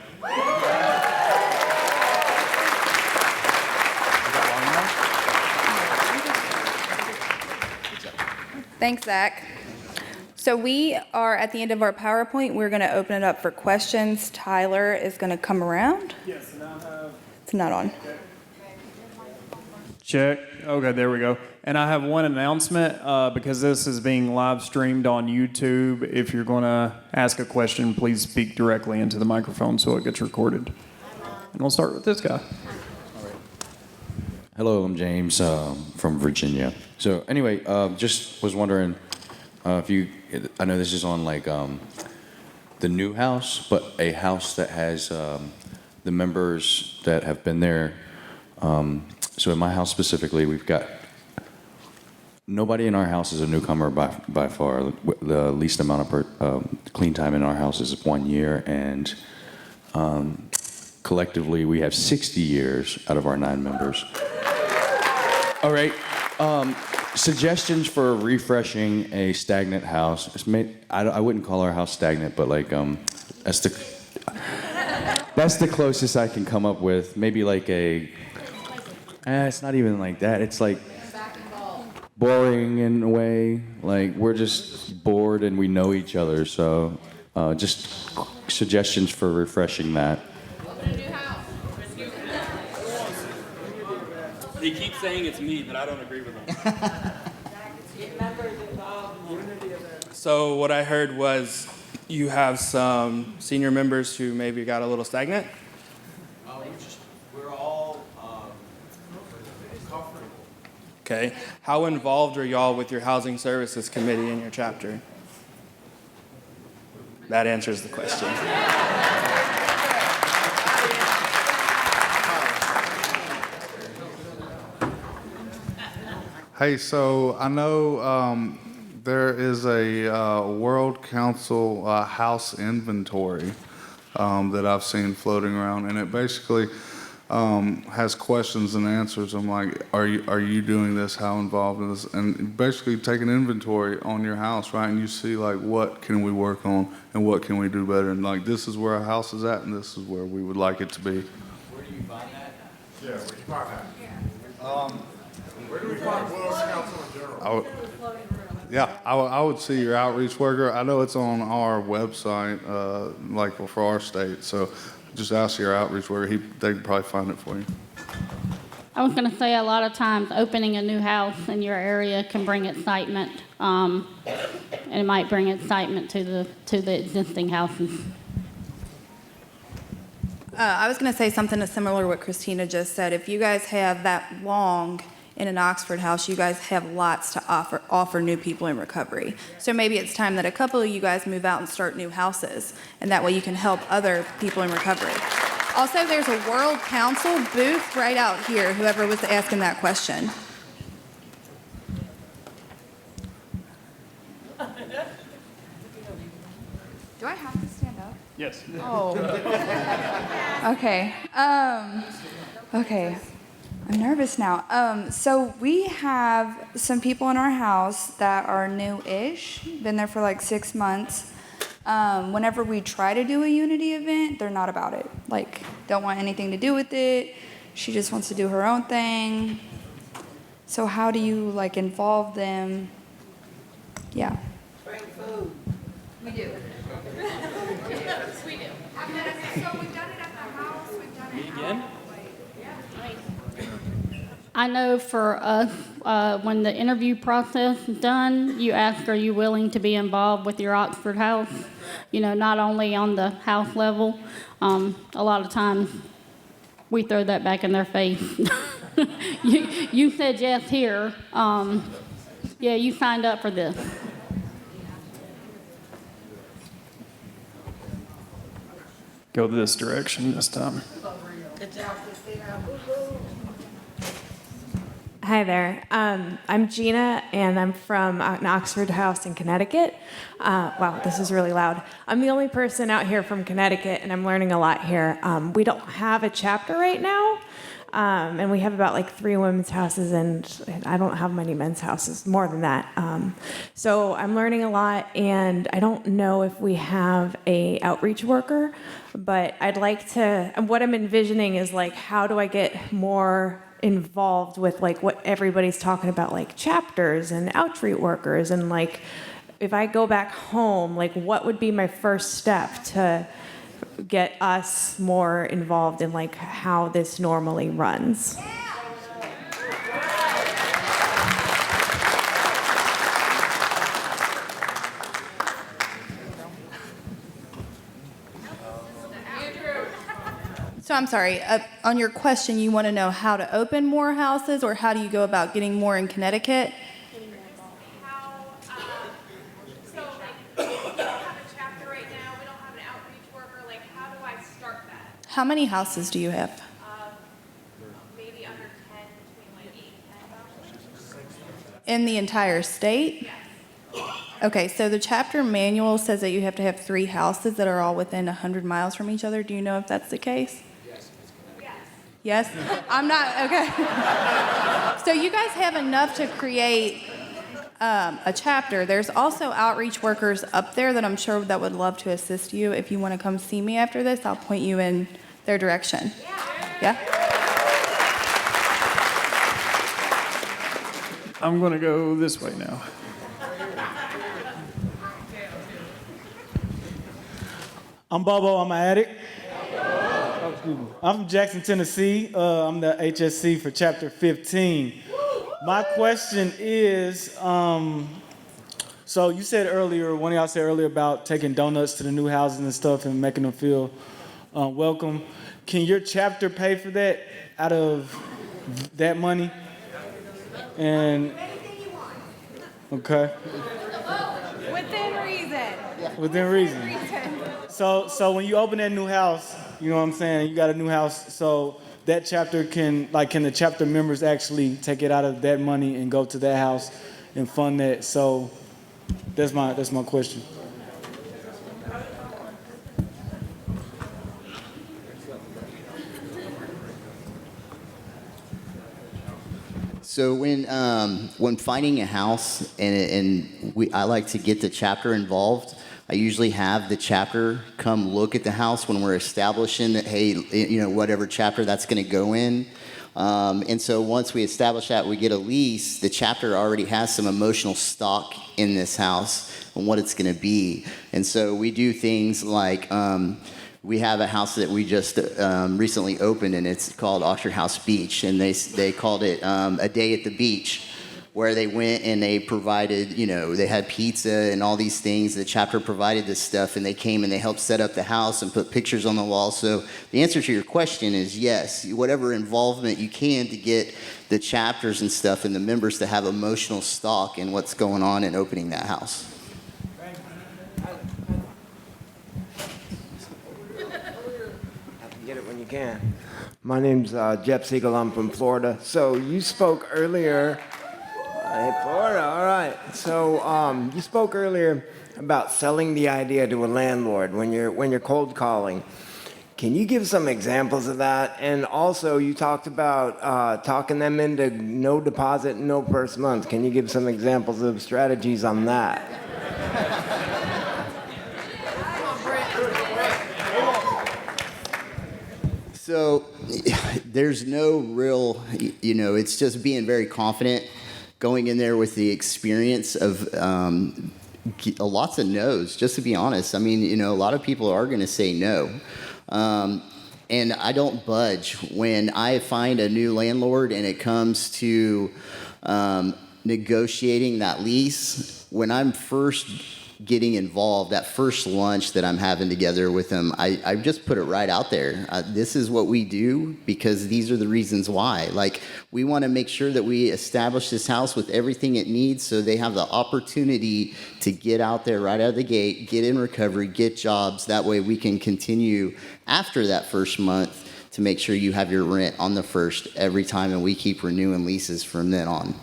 Thanks, Zach. So we are at the end of our PowerPoint. We're going to open it up for questions. Tyler is going to come around. Yes, and I have... It's not on. Check. Okay, there we go. And I have one announcement because this is being live streamed on YouTube. If you're going to ask a question, please speak directly into the microphone so it gets recorded. And we'll start with this guy. Hello, I'm James from Virginia. So anyway, just was wondering if you, I know this is on like the new house, but a house that has the members that have been there. So in my house specifically, we've got, nobody in our house is a newcomer by far. The least amount of clean time in our house is 1 year, and collectively we have 60 years out of our 9 members. All right. Suggestions for refreshing a stagnant house. I wouldn't call our house stagnant, but like that's the closest I can come up with. Maybe like a. It's not even like that. It's like boring in a way. Like we're just bored and we know each other. So just suggestions for refreshing that. He keeps saying it's me, but I don't agree with him. So what I heard was you have some senior members who maybe got a little stagnant? We're all comfortable. Okay. How involved are y'all with your housing services committee in your chapter? That answers the question. Hey, so I know There is a World Council house inventory that I've seen floating around, and it basically has questions and answers. I'm like, are you doing this? How involved in this? And basically take an inventory on your house, right? And you see like what can we work on and what can we do better? And like this is where our house is at, and this is where we would like it to be. Where do you find that? Yeah, where do you find that? Where do we find World Council in general? I would see your outreach worker. I know it's on our website, like for our state. So just ask your outreach worker. They can probably find it for you. I was going to say a lot of times opening a new house in your area can bring excitement, and it might bring excitement to the existing houses. I was going to say something similar to what Christina just said. If you guys have that long in an Oxford house, you guys have lots to offer new people in recovery. So maybe it's time that a couple of you guys move out and start new houses, and that way you can help other people in recovery. Also, there's a World Council booth right out here, whoever was asking that question. Do I have to stand up? Yes. Oh. Okay. Okay. I'm nervous now. So we have some people in our house that are new-ish, been there for like 6 months. Whenever we try to do a unity event, they're not about it. Like, don't want anything to do with it. She just wants to do her own thing. So how do you like involve them? Yeah. Bring food. We do. Yes, we do. So we've done it at the house. We've done it Again? I know for us, when the interview process is done, you ask, are you willing to be involved with your Oxford house? You know, not only on the house level. A lot of times we throw that back in their face. You said yes here. Yeah, you signed up for this. Go this direction this time. Hi there. I'm Gina, and I'm from an Oxford house in Connecticut. Wow, this is really loud. I'm the only person out here from Connecticut, and I'm learning a lot here. We don't have a chapter right now, and we have about like 3 women's houses, and I don't have many men's houses, more than that. So I'm learning a lot, and I don't know if we have a outreach worker, but I'd like to, and what I'm envisioning is like, how do I get more involved with like what everybody's talking about, like chapters and outreach workers, and like if I go back home, like what would be my first step to get us more involved in like how this normally runs? So I'm sorry, on your question, you want to know how to open more houses, or how do you go about getting more in Connecticut? So, like, we don't have a chapter right now, we don't have an outreach worker, like, how do I start that? How many houses do you have? Maybe under 10, between like 8 and 10. In the entire state? Okay, so the chapter manual says that you have to have 3 houses that are all within 100 miles from each other. Do you know if that's the case? Yes? I'm not, okay. So you guys have enough to create a chapter. There's also outreach workers up there that I'm sure that would love to assist you. If you want to come see me after this, I'll point you in their direction. Yeah? I'm going to go this way now. I'm Bobo, I'm an addict. I'm from Jackson, Tennessee. I'm the HSC for Chapter 15. My question is, so you said earlier, one of y'all said earlier about taking donuts to the new houses and stuff and making them feel welcome. Can your chapter pay for that out of that money? And okay. Within reason. Within reason. So when you open that new house, you know what I'm saying, you got a new house, so that chapter can the chapter members actually take it out of that money and go to that house and fund that, so That's my question. So when finding a house, I like to get the chapter involved. I usually have the chapter come look at the house when we're establishing that, hey, whatever chapter that's going to go in. And so once we establish that, we get a lease, the chapter already has some emotional stock in this house and what it's going to be. And so we do things like we have a house that we just recently opened, and it's called Oxford House Beach, and they called it a day at the beach, where they went and they provided, they had pizza and all these things. The chapter provided this stuff, and they came and they helped set up the house and put pictures on the wall. So the answer to your question is yes, whatever involvement you can to get the chapters and stuff and the members to have emotional stock in what's going on in opening that house. Get it when you can. My name's Jeff Siegel. I'm from Florida. So you spoke earlier. Hey, Florida. All right. So you spoke earlier about selling the idea to a landlord when you're cold calling. Can you give some examples of that? And also, you talked about talking them into no deposit, no first month. Can you give some examples of strategies on that? So there's no real, it's just being very confident, going in there with the experience of lots of no's, just to be honest. I mean, a lot of people are going to say no. And I don't budge. When I find a new landlord and it comes to negotiating that lease, when I'm first getting involved, that first lunch that I'm having together with them, I just put it right out there. This is what we do because these are the reasons why. Like, we want to make sure that we establish this house with everything it needs so they have the opportunity to get out there right out of the gate, get in recovery, get jobs. That way we can continue after that first month to make sure you have your rent on the first every time, and we keep renewing leases from then on.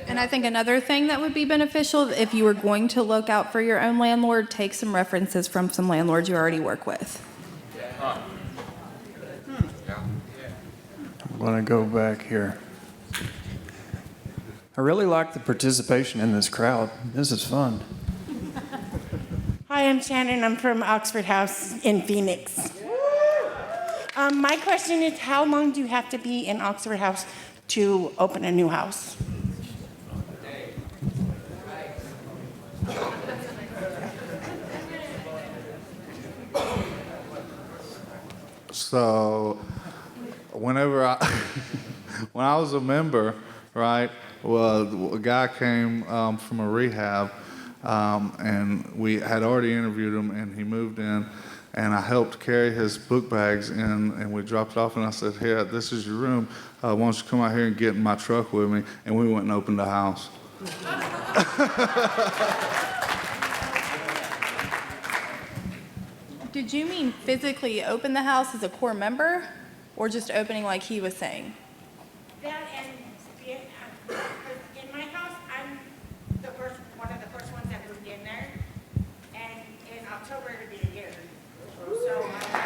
And I think another thing that would be beneficial, if you were going to look out for your own landlord, take some references from some landlords you already work with. I'm going to go back here. I really like the participation in this crowd. This is fun. Hi, I'm Shannon. I'm from Oxford House in Phoenix. My question is, how long do you have to be in Oxford House to open a new house? So, when I was a member, right? Well, a guy came from a rehab, and we had already interviewed him, and he moved in, and I helped carry his book bags in, and we dropped it off, and I said, "Here, this is your room. Why don't you come out here and get in my truck with me?" And we went and opened the house. Did you mean physically open the house as a core member, or just opening like he was saying? That and in my house, I'm one of the first ones that moved in there, and in October it'll be a year. So I'm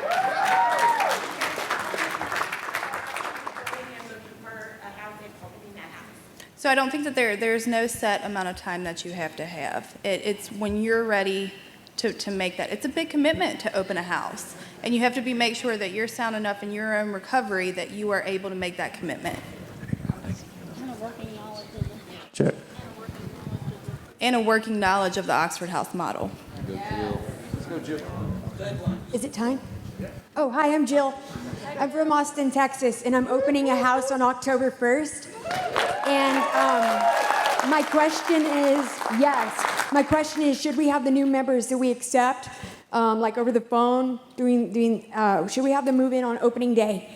looking for a house and opening that house. So I don't think that there's no set amount of time that you have to have. It's when you're ready to make that. It's a big commitment to open a house, and you have to make sure that you're sound enough in your own recovery that you are able to make that commitment. Check. And a working knowledge of the Oxford House model. Let's go, Jill. Is it time? Oh, hi, I'm Jill. I'm from Austin, Texas, and I'm opening a house on October 1st. And my question is, should we have the new members that we accept, like over the phone, should we have them move in on opening day?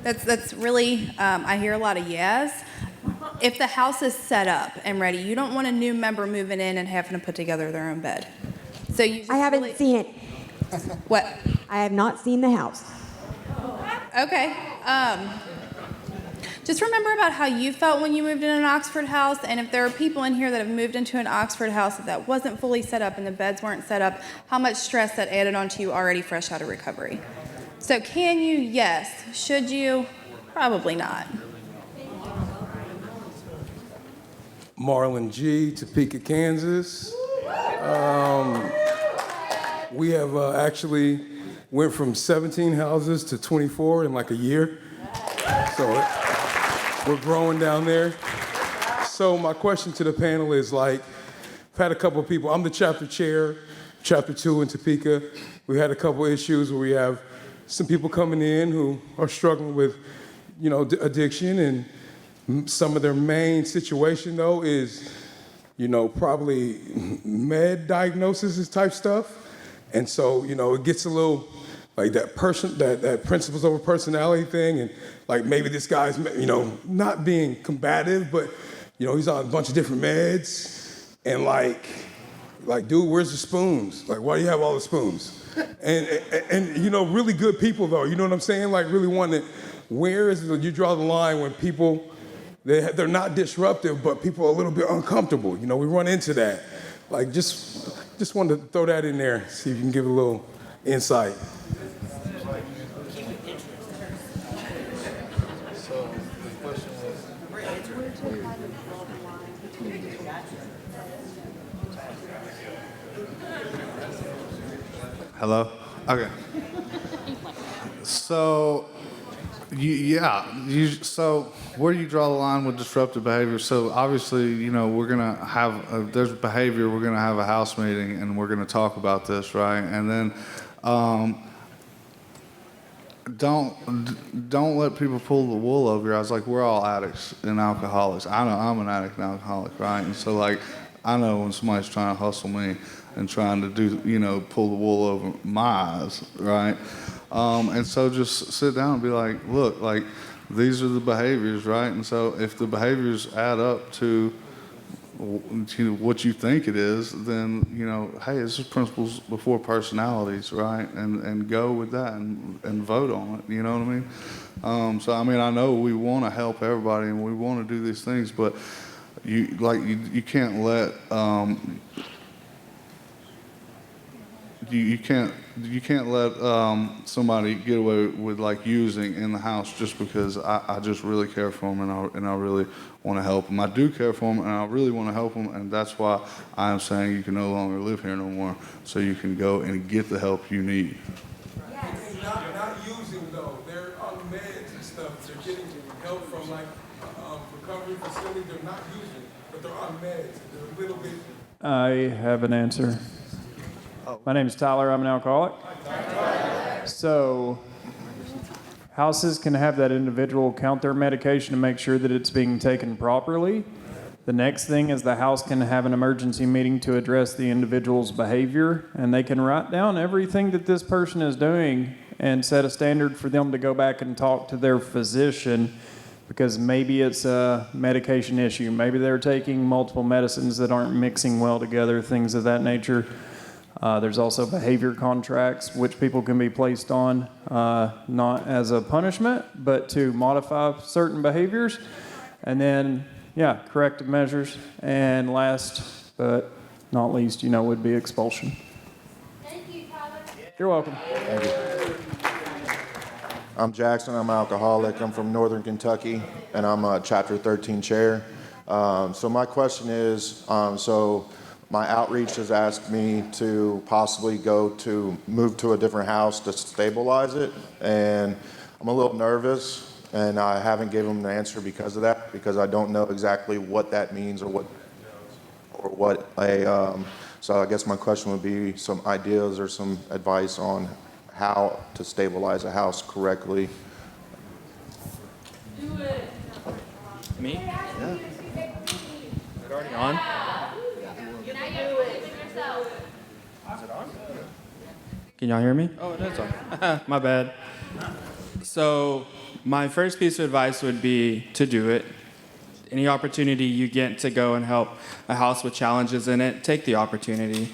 That's really, I hear a lot of yes. If the house is set up and ready, you don't want a new member moving in and having to put together their own bed. So I haven't seen it. What? I have not seen the house. Okay. Just remember about how you felt when you moved in an Oxford house, and if there are people in here that have moved into an Oxford house that wasn't fully set up and the beds weren't set up, how much stress that added onto you already fresh out of recovery. So can you? Yes. Should you? Probably not. Marlon G., Topeka, Kansas. We have actually went from 17 houses to 24 in like a year. So we're growing down there. So my question to the panel is like, I've had a couple of people, I'm the chapter chair, chapter 2 in Topeka. We had a couple issues where we have some people coming in who are struggling with, addiction, and some of their main situation though is, probably med diagnosis type stuff. And so, it gets a little like that principles over personality thing, and like maybe this guy's, not being combative, but he's on a bunch of different meds, and like, dude, where's the spoons? Like, why do you have all the spoons? And really good people though, you know what I'm saying? Like really wanting to, where is you draw the line when people, they're not disruptive, but people are a little bit uncomfortable. We run into that. Like just wanted to throw that in there, see if you can give a little insight. Hello? Okay. So, so where do you draw the line with disruptive behavior? So obviously, we're gonna have, there's behavior, we're gonna have a house meeting and we're gonna talk about this, right? And then, don't let people pull the wool over your eyes. Like, we're all addicts and alcoholics. I know I'm an addict and alcoholic, right? And so like, I know when somebody's trying to hustle me and trying to do, pull the wool over my eyes, right? And so just sit down and be like, look, like, these are the behaviors, right? And so if the behaviors add up to what you think it is, then, hey, this is principles before personalities, right? And go with that and vote on it, you know what I mean? So, I know we want to help everybody and we want to do these things, but you can't let, you can't let somebody get away with like using in the house just because I just really care for them and I really want to help them. I do care for them and I really want to help them, and that's why I am saying you can no longer live here no more, so you can go and get the help you need. Yes. Not using though. They're on meds and stuff. They're getting help from like recovery facility. They're not using, but they're on meds. They're a little bit. I have an answer. My name is Tyler. I'm an alcoholic. So houses can have that individual count their medication to make sure that it's being taken properly. The next thing is the house can have an emergency meeting to address the individual's behavior, and they can write down everything that this person is doing and set a standard for them to go back and talk to their physician, because maybe it's a medication issue. Maybe they're taking multiple medicines that aren't mixing well together, things of that nature. There's also behavior contracts, which people can be placed on, not as a punishment, but to modify certain behaviors. And then, corrective measures. And last but not least, would be expulsion. Thank you, Tyler. You're welcome. Thank you. I'm Jackson. I'm an alcoholic. I'm from Northern Kentucky, and I'm a Chapter 13 chair. So my question is, my outreach has asked me to possibly move to a different house to stabilize it, and I'm a little nervous, and I haven't given them an answer because of that, because I don't know exactly what that means so I guess my question would be some ideas or some advice on how to stabilize a house correctly. Do it. Me? Yeah. Is it already on? Is it on? Can y'all hear me? Oh, it is on. My bad. So my first piece of advice would be to do it. Any opportunity you get to go and help a house with challenges in it, take the opportunity.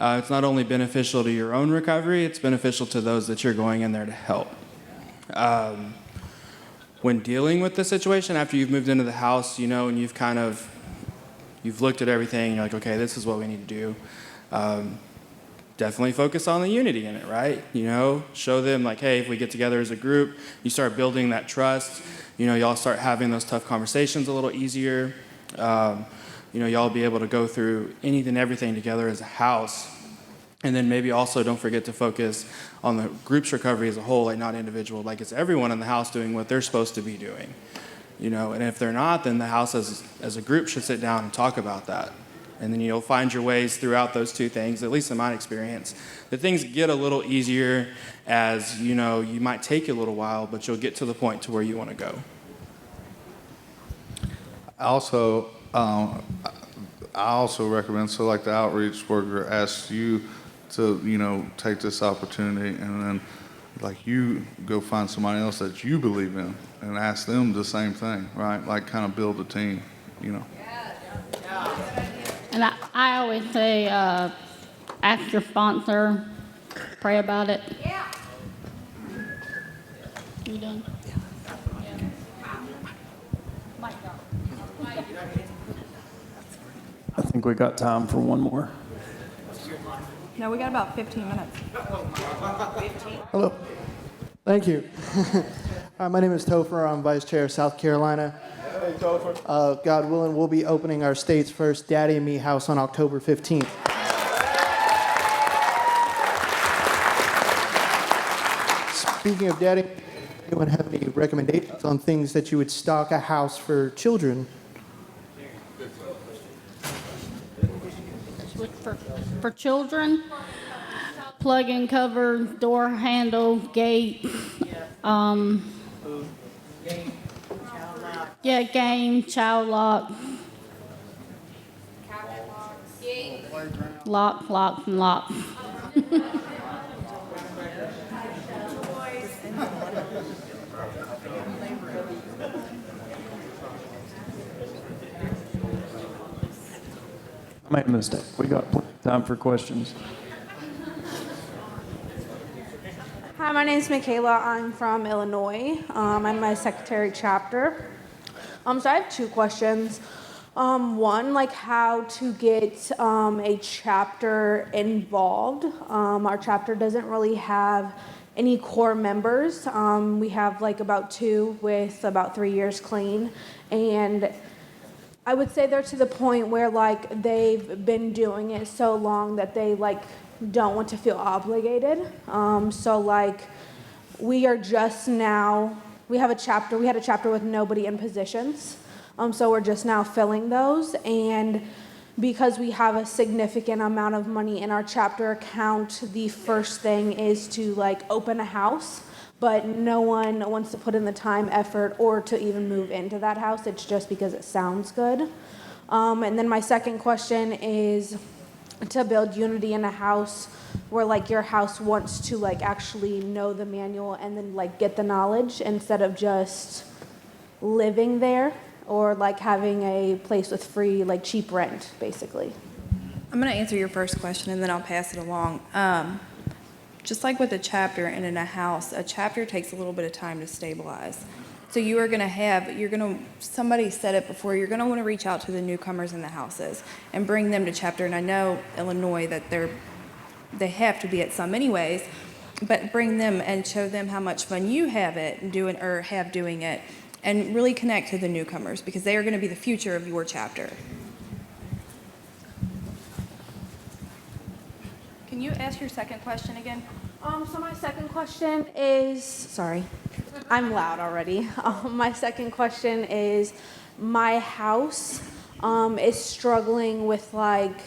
It's not only beneficial to your own recovery, it's beneficial to those that you're going in there to help. when dealing with the situation after you've moved into the house, you know, and you've looked at everything, you're like, okay, this is what we need to do. Definitely focus on the unity in it, right? You know, show them like, hey, if we get together as a group, you start building that trust. You know, y'all start having those tough conversations a little easier. You know, y'all be able to go through anything, everything together as a house. And then maybe also don't forget to focus on the group's recovery as a whole, like not individual. Like it's everyone in the house doing what they're supposed to be doing. You know, and if they're not, then the house as a group should sit down and talk about that. And then you'll find your ways throughout those two things, at least in my experience. The things get a little easier as, you know, you might take a little while, but you'll get to the point to where you want to go. I also recommend, so like the outreach worker asks you to, you know, take this opportunity and then like you go find somebody else that you believe in and ask them the same thing, right? Like kind of build a team, you know. And I always say, ask your sponsor, pray about it. Yeah. You done? I think we got time for one more. No, we got about 15 minutes. Hello. Thank you. My name is Topher. I'm Vice Chair of South Carolina. Hey, Topher. God willing, we'll be opening our state's first Daddy and Me house on October 15th. Speaking of Daddy, anyone have any recommendations on things that you would stock a house for children? For children, plug-in cover, door handle, gate, game, child lock, lock, and lock. I made a mistake. We got plenty of time for questions. Hi, my name is Michaela. I'm from Illinois. I'm a secretary chapter. So I have two questions. One, like how to get a chapter involved. Our chapter doesn't really have any core members. We have like about 2 with about 3 years clean. And I would say they're to the point where like they've been doing it so long that they like don't want to feel obligated. So like we are just now, we had a chapter with nobody in positions. So we're just now filling those. And because we have a significant amount of money in our chapter account, the first thing is to like open a house. But no one wants to put in the time, effort, or to even move into that house. It's just because it sounds good. And then my second question is to build unity in a house where like your house wants to like actually know the manual and then like get the knowledge instead of just living there or like having a place with free, like cheap rent, basically. I'm going to answer your first question and then I'll pass it along. Just like with a chapter and in a house, a chapter takes a little bit of time to stabilize. So somebody said it before, you're going to want to reach out to the newcomers in the houses and bring them to chapter. And I know Illinois that they have to be at some anyways, but bring them and show them how much fun you have doing it, and really connect to the newcomers because they are going to be the future of your chapter. Can you ask your second question again? So my second question is, sorry, I'm loud already. My second question is, my house is struggling with like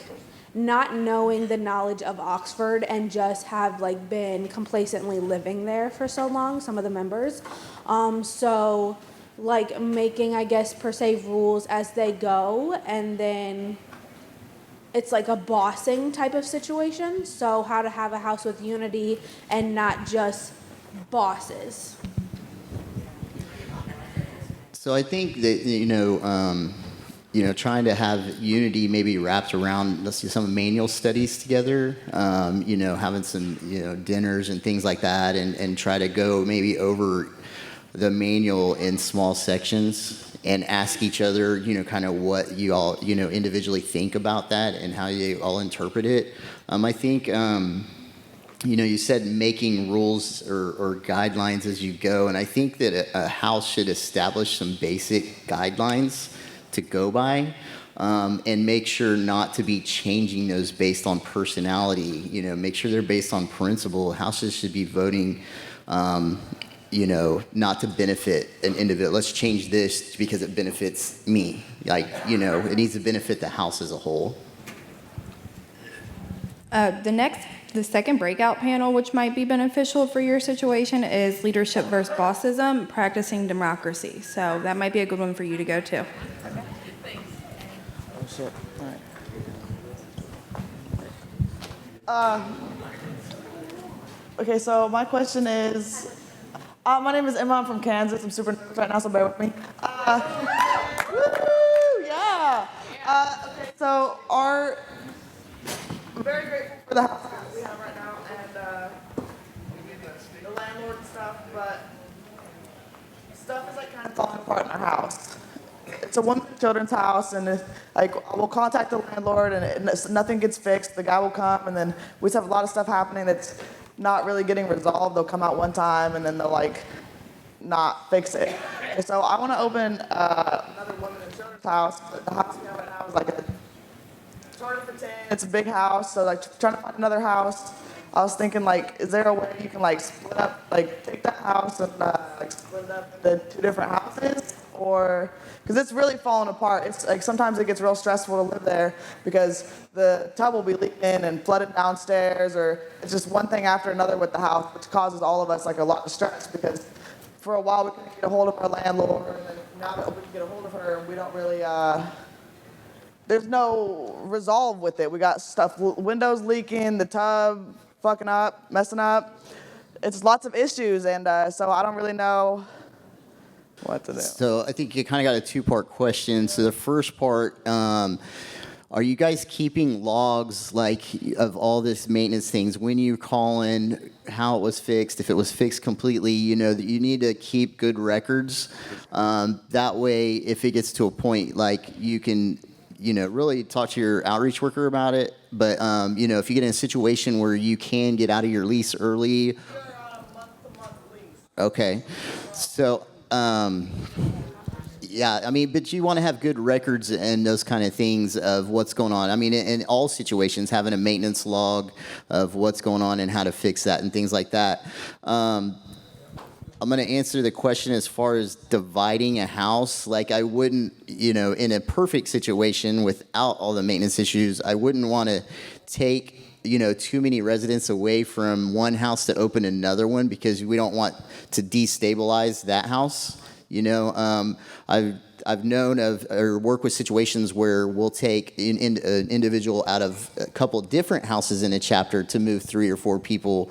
not knowing the knowledge of Oxford and just have like been complacently living there for so long, some of the members. So like making, I guess, per se rules as they go, and then it's like a bossing type of situation. So how to have a house with unity and not just bosses. So I think that, trying to have unity maybe wrapped around, let's do some manual studies together, having some, dinners and things like that, and try to go maybe over the manual in small sections and ask each other, kind of what you all, individually think about that and how you all interpret it. I think, you said making rules or guidelines as you go, and I think that a house should establish some basic guidelines to go by, and make sure not to be changing those based on personality. Make sure they're based on principle. Houses should be voting, not to benefit an individual. Let's change this because it benefits me. It needs to benefit the house as a whole. The second breakout panel, which might be beneficial for your situation, is leadership versus bossism, practicing democracy. So that might be a good one for you to go to. Okay, so my question is, my name is Emma. I'm from Kansas. I'm super nervous right now, so bear with me. Woo, yeah. Okay, so I'm very grateful for the house that we have right now and the landlord and stuff, but stuff is like kind of falling apart in our house. It's a one children's house, and we'll contact the landlord, and nothing gets fixed. The guy will come, and then we just have a lot of stuff happening that's not really getting resolved. They'll come out one time, and then they'll not fix it. Okay, so I want to open another women and children's house. The house we have right now is like a charter for 10. It's a big house, so trying to find another house. I was thinking, is there a way you can split up, take that house and split it up into 2 different houses? Or, because it's really falling apart. It's sometimes it gets real stressful to live there because the tub will be leaking and flooded downstairs, or it's just one thing after another with the house, which causes all of us a lot of stress because for a while we couldn't get a hold of our landlord, and then now that we can get a hold of her, we don't really, there's no resolve with it. We got stuff, windows leaking, the tub fucking up, messing up. It's lots of issues, and so I don't really know what to do. So I think you kind of got a 2-part question. So the first part, are you guys keeping logs of all this maintenance things? When you call in, how it was fixed, if it was fixed completely, you need to keep good records. That way, if it gets to a point, you can, really talk to your outreach worker about it. But, if you get in a situation where you can get out of your lease early. We're on a month-to-month lease. Okay. So, yeah, but you want to have good records and those kind of things of what's going on. In all situations, having a maintenance log of what's going on and how to fix that and things like that. I'm going to answer the question as far as dividing a house. I wouldn't, in a perfect situation without all the maintenance issues, I wouldn't want to take too many residents away from one house to open another one because we don't want to destabilize that house. I've known of or worked with situations where we'll take an individual out of a couple different houses in a chapter to move 3 or 4 people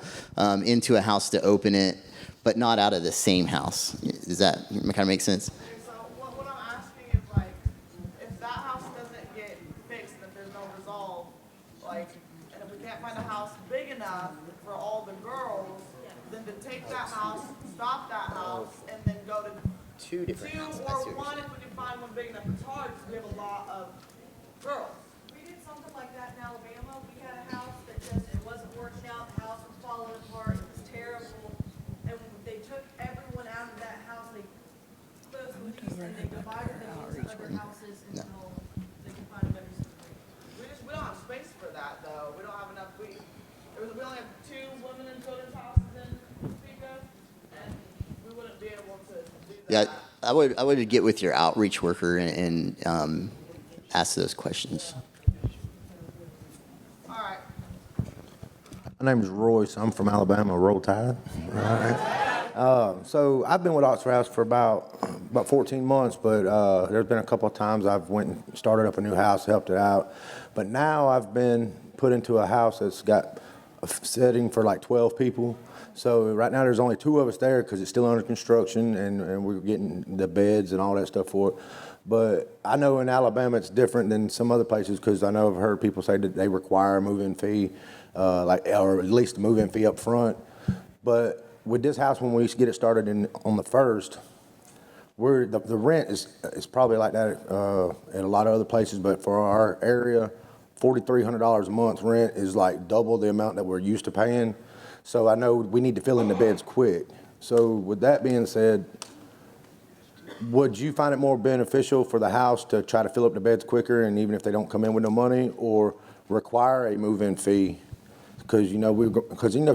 into a house to open it, but not out of the same house. Does that kind of make sense? So what I'm asking is if that house doesn't get fixed and if there's no resolve, and if we can't find a house big enough for all the girls, then to take that house, stop that house, and then go to 2 different houses. or 1 if we can find one big enough. It's hard because we have a lot of girls. We did something like that in Alabama. We had a house that it wasn't working out. The house was falling apart. It was terrible. And they took everyone out of that house. They closed the lease and they divided them into other houses until they could find a better situation. We don't have space for that though. We don't have enough. We only have 2 women and children's houses in Topeka, and we wouldn't be able to do that. Yeah, I would get with your outreach worker and ask those questions. All right. My name is Royce. I'm from Alabama, Roll Tide. So I've been with Oxford House for about 14 months, but there's been a couple of times I've went and started up a new house, helped it out. But now I've been put into a house that's got a setting for 12 people. So right now there's only 2 of us there because it's still under construction and we're getting the beds and all that stuff for it. But I know in Alabama it's different than some other places because I know I've heard people say that they require a move-in fee, or at least a move-in fee up front. But with this house, when we get it started on the 1st, the rent is probably like that at a lot of other places, but for our area, $4,300 a month rent is like double the amount that we're used to paying. So I know we need to fill in the beds quick. So with that being said, would you find it more beneficial for the house to try to fill up the beds quicker, and even if they don't come in with no money, or require a move-in fee? Because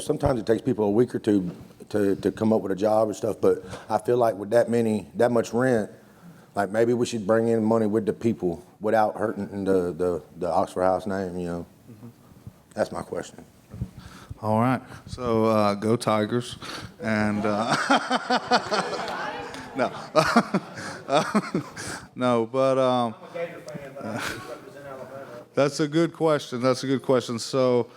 sometimes it takes people a week or two to come up with a job and stuff. But I feel like with that much rent, like maybe we should bring in money with the people without hurting the Oxford House name. That's my question. All right. So go Tigers. And no. No, but that's a good question. So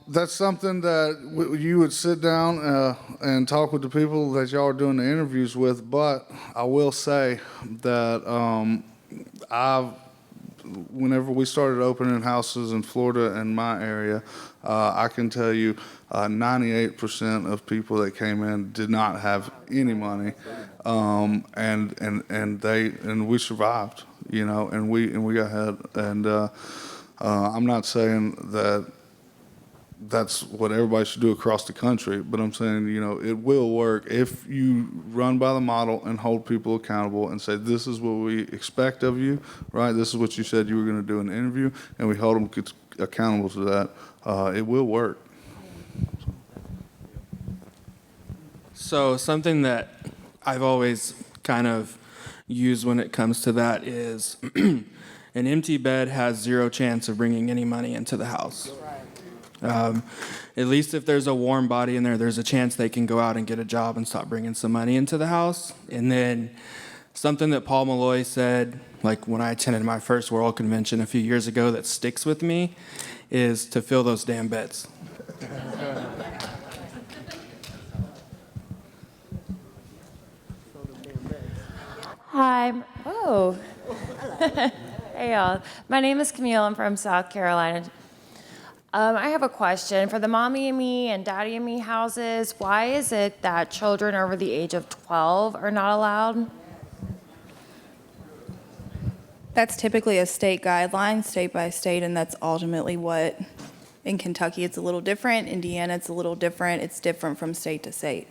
that's something that you would sit down and talk with the people that y'all are doing the interviews with. But I will say that whenever we started opening houses in Florida in my area, I can tell you 98% of people that came in did not have any money, and we survived, and we got ahead. And I'm not saying that that's what everybody should do across the country, but I'm saying, it will work if you run by the model and hold people accountable and say, this is what we expect of you, right? This is what you said you were going to do in the interview, and we hold them accountable to that. It will work. So something that I've always kind of used when it comes to that is an empty bed has zero chance of bringing any money into the house. At least if there's a warm body in there, there's a chance they can go out and get a job and start bringing some money into the house. And then something that Paul Malloy said, like when I attended my first World Convention a few years ago, that sticks with me, is to fill those damn beds. Hi. Oh. Hey, y'all. My name is Camille. I'm from South Carolina. I have a question. For the Mommy and Me and Daddy and Me houses, why is it that children over the age of 12 are not allowed? That's typically a state guideline, state by state, and that's ultimately what, in Kentucky, it's a little different. Indiana, it's a little different. It's different from state to state.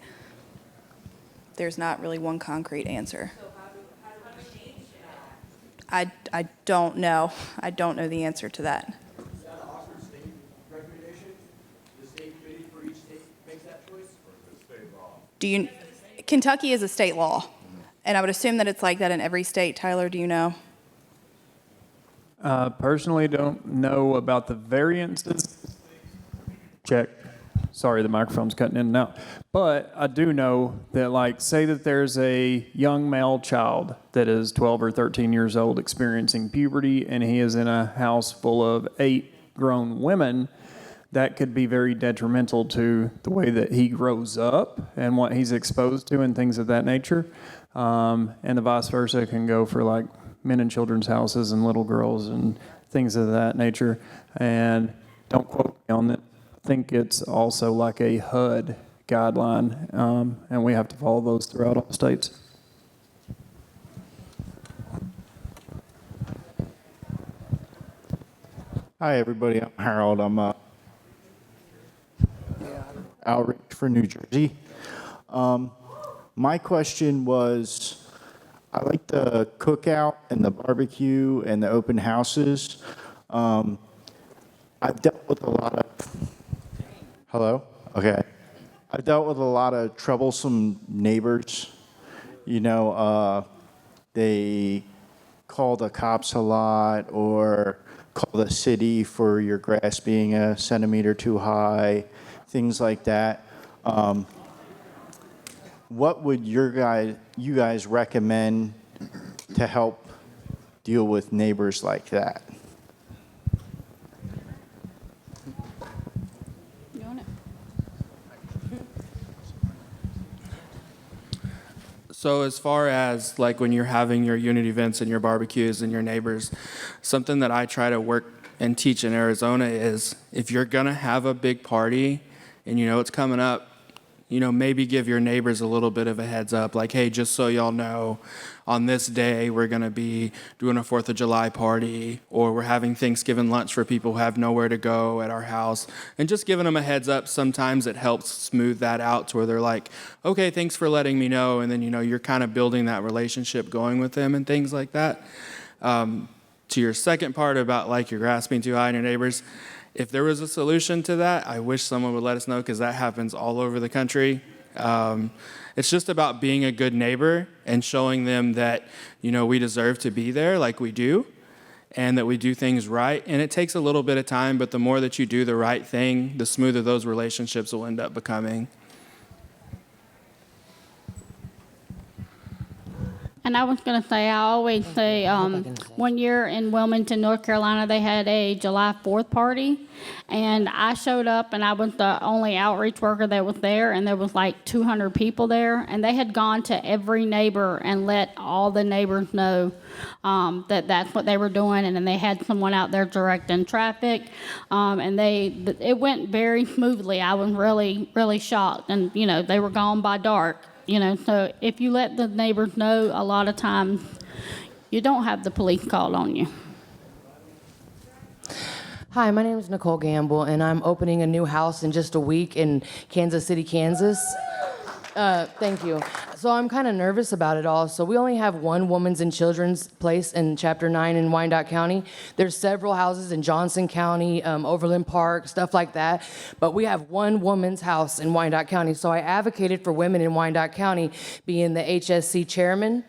There's not really one concrete answer. I don't know. I don't know the answer to that. Is that an Oxford State recommendation? The state committee for each state makes that choice? Or is it state law? Kentucky is a state law, and I would assume that it's like that in every state. Tyler, do you know? Personally, don't know about the variances. Check. Sorry, the microphone's cutting in and out. But I do know that, like, say that there's a young male child that is 12 or 13 years old experiencing puberty, and he is in a house full of 8 grown women, that could be very detrimental to the way that he grows up and what he's exposed to and things of that nature. And the vice versa can go for, like, men and children's houses and little girls and things of that nature. And don't quote me on that. I think it's also like a HUD guideline, and we have to follow those throughout all states. Hi, everybody. I'm Harold. I'm Outreach for New Jersey. My question was, I like the cookout and the barbecue and the open houses. I've dealt with a lot of... Hello? Okay. I've dealt with a lot of troublesome neighbors. They call the cops a lot or call the city for your grass being a centimeter too high, things like that. What would you guys recommend to help deal with neighbors like that? So as far as like when you're having your unit events and your barbecues and your neighbors, something that I try to work and teach in Arizona is if you're gonna have a big party and it's coming up, maybe give your neighbors a little bit of a heads up, like, hey, just so y'all know, on this day, we're going to be doing a 4th of July party, or we're having Thanksgiving lunch for people who have nowhere to go at our house. And just giving them a heads up, sometimes it helps smooth that out to where they're like, okay, thanks for letting me know. And then, you're kind of building that relationship going with them and things like that. To your second part about like you're grasping too high on your neighbors, if there was a solution to that, I wish someone would let us know, because that happens all over the country. It's just about being a good neighbor and showing them that, we deserve to be there like we do, and that we do things right. And it takes a little bit of time, but the more that you do the right thing, the smoother those relationships will end up becoming. And I was going to say, I always say, one year in Wilmington, North Carolina, they had a July 4th party. And I showed up, and I was the only outreach worker that was there. And there was like 200 people there. And they had gone to every neighbor and let all the neighbors know that that's what they were doing. And then they had someone out there directing traffic. And it went very smoothly. I was really, really shocked. And, they were gone by dark. So if you let the neighbors know, a lot of times you don't have the police called on you. Hi, my name is Nicole Gamble, and I'm opening a new house in just a week in Kansas City, Kansas. Thank you. So I'm kind of nervous about it all. So we only have one women's and children's place in Chapter 9 in Wyandotte County. There's several houses in Johnson County, Overland Park, stuff like that. But we have one woman's house in Wyandotte County. So I advocated for women in Wyandotte County being the HSC chairman.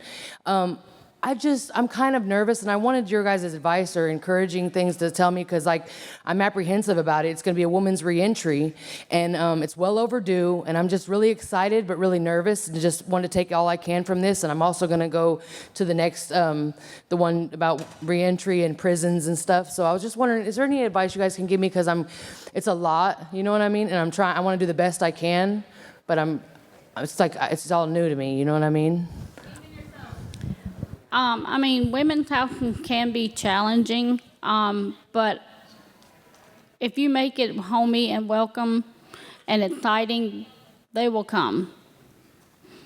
I'm kind of nervous, and I wanted your guys' advice or encouraging things to tell me, because I'm apprehensive about it. It's going to be a women's reentry, and it's well overdue, and I'm just really excited but really nervous, and just want to take all I can from this. And I'm also going to go to the next, the one about reentry and prisons and stuff. So I was just wondering, is there any advice you guys can give me, because it's a lot, you know what I mean? And I want to do the best I can, but it's all new to me, you know what I mean? Women's houses can be challenging, but if you make it homey and welcome and exciting, they will come.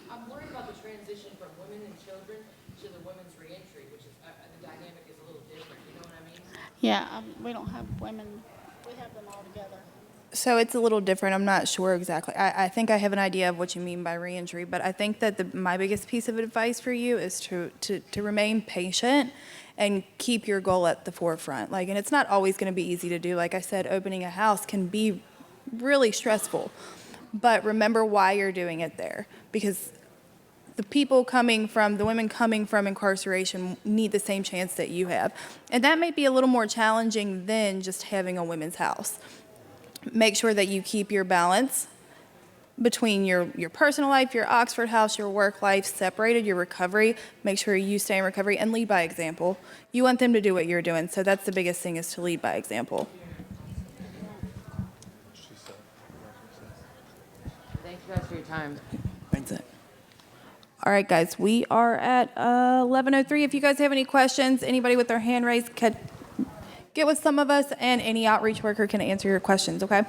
I'm worried about the transition from women and children to the women's reentry, which is, the dynamic is a little different, you know what I mean? Yeah, we don't have women, we have them all together. So it's a little different. I'm not sure exactly. I think I have an idea of what you mean by reentry, but I think that my biggest piece of advice for you is to remain patient and keep your goal at the forefront. And it's not always going to be easy to do. Like I said, opening a house can be really stressful, but remember why you're doing it there, because the women coming from incarceration need the same chance that you have. And that may be a little more challenging than just having a women's house. Make sure that you keep your balance between your personal life, your Oxford house, your work life separated, your recovery. Make sure you stay in recovery and lead by example. You want them to do what you're doing, so that's the biggest thing, is to lead by example. Thank you guys for your time. That's it. All right, guys, we are at 11:03. If you guys have any questions, anybody with their hand raised could get with some of us, and any outreach worker can answer your questions, okay?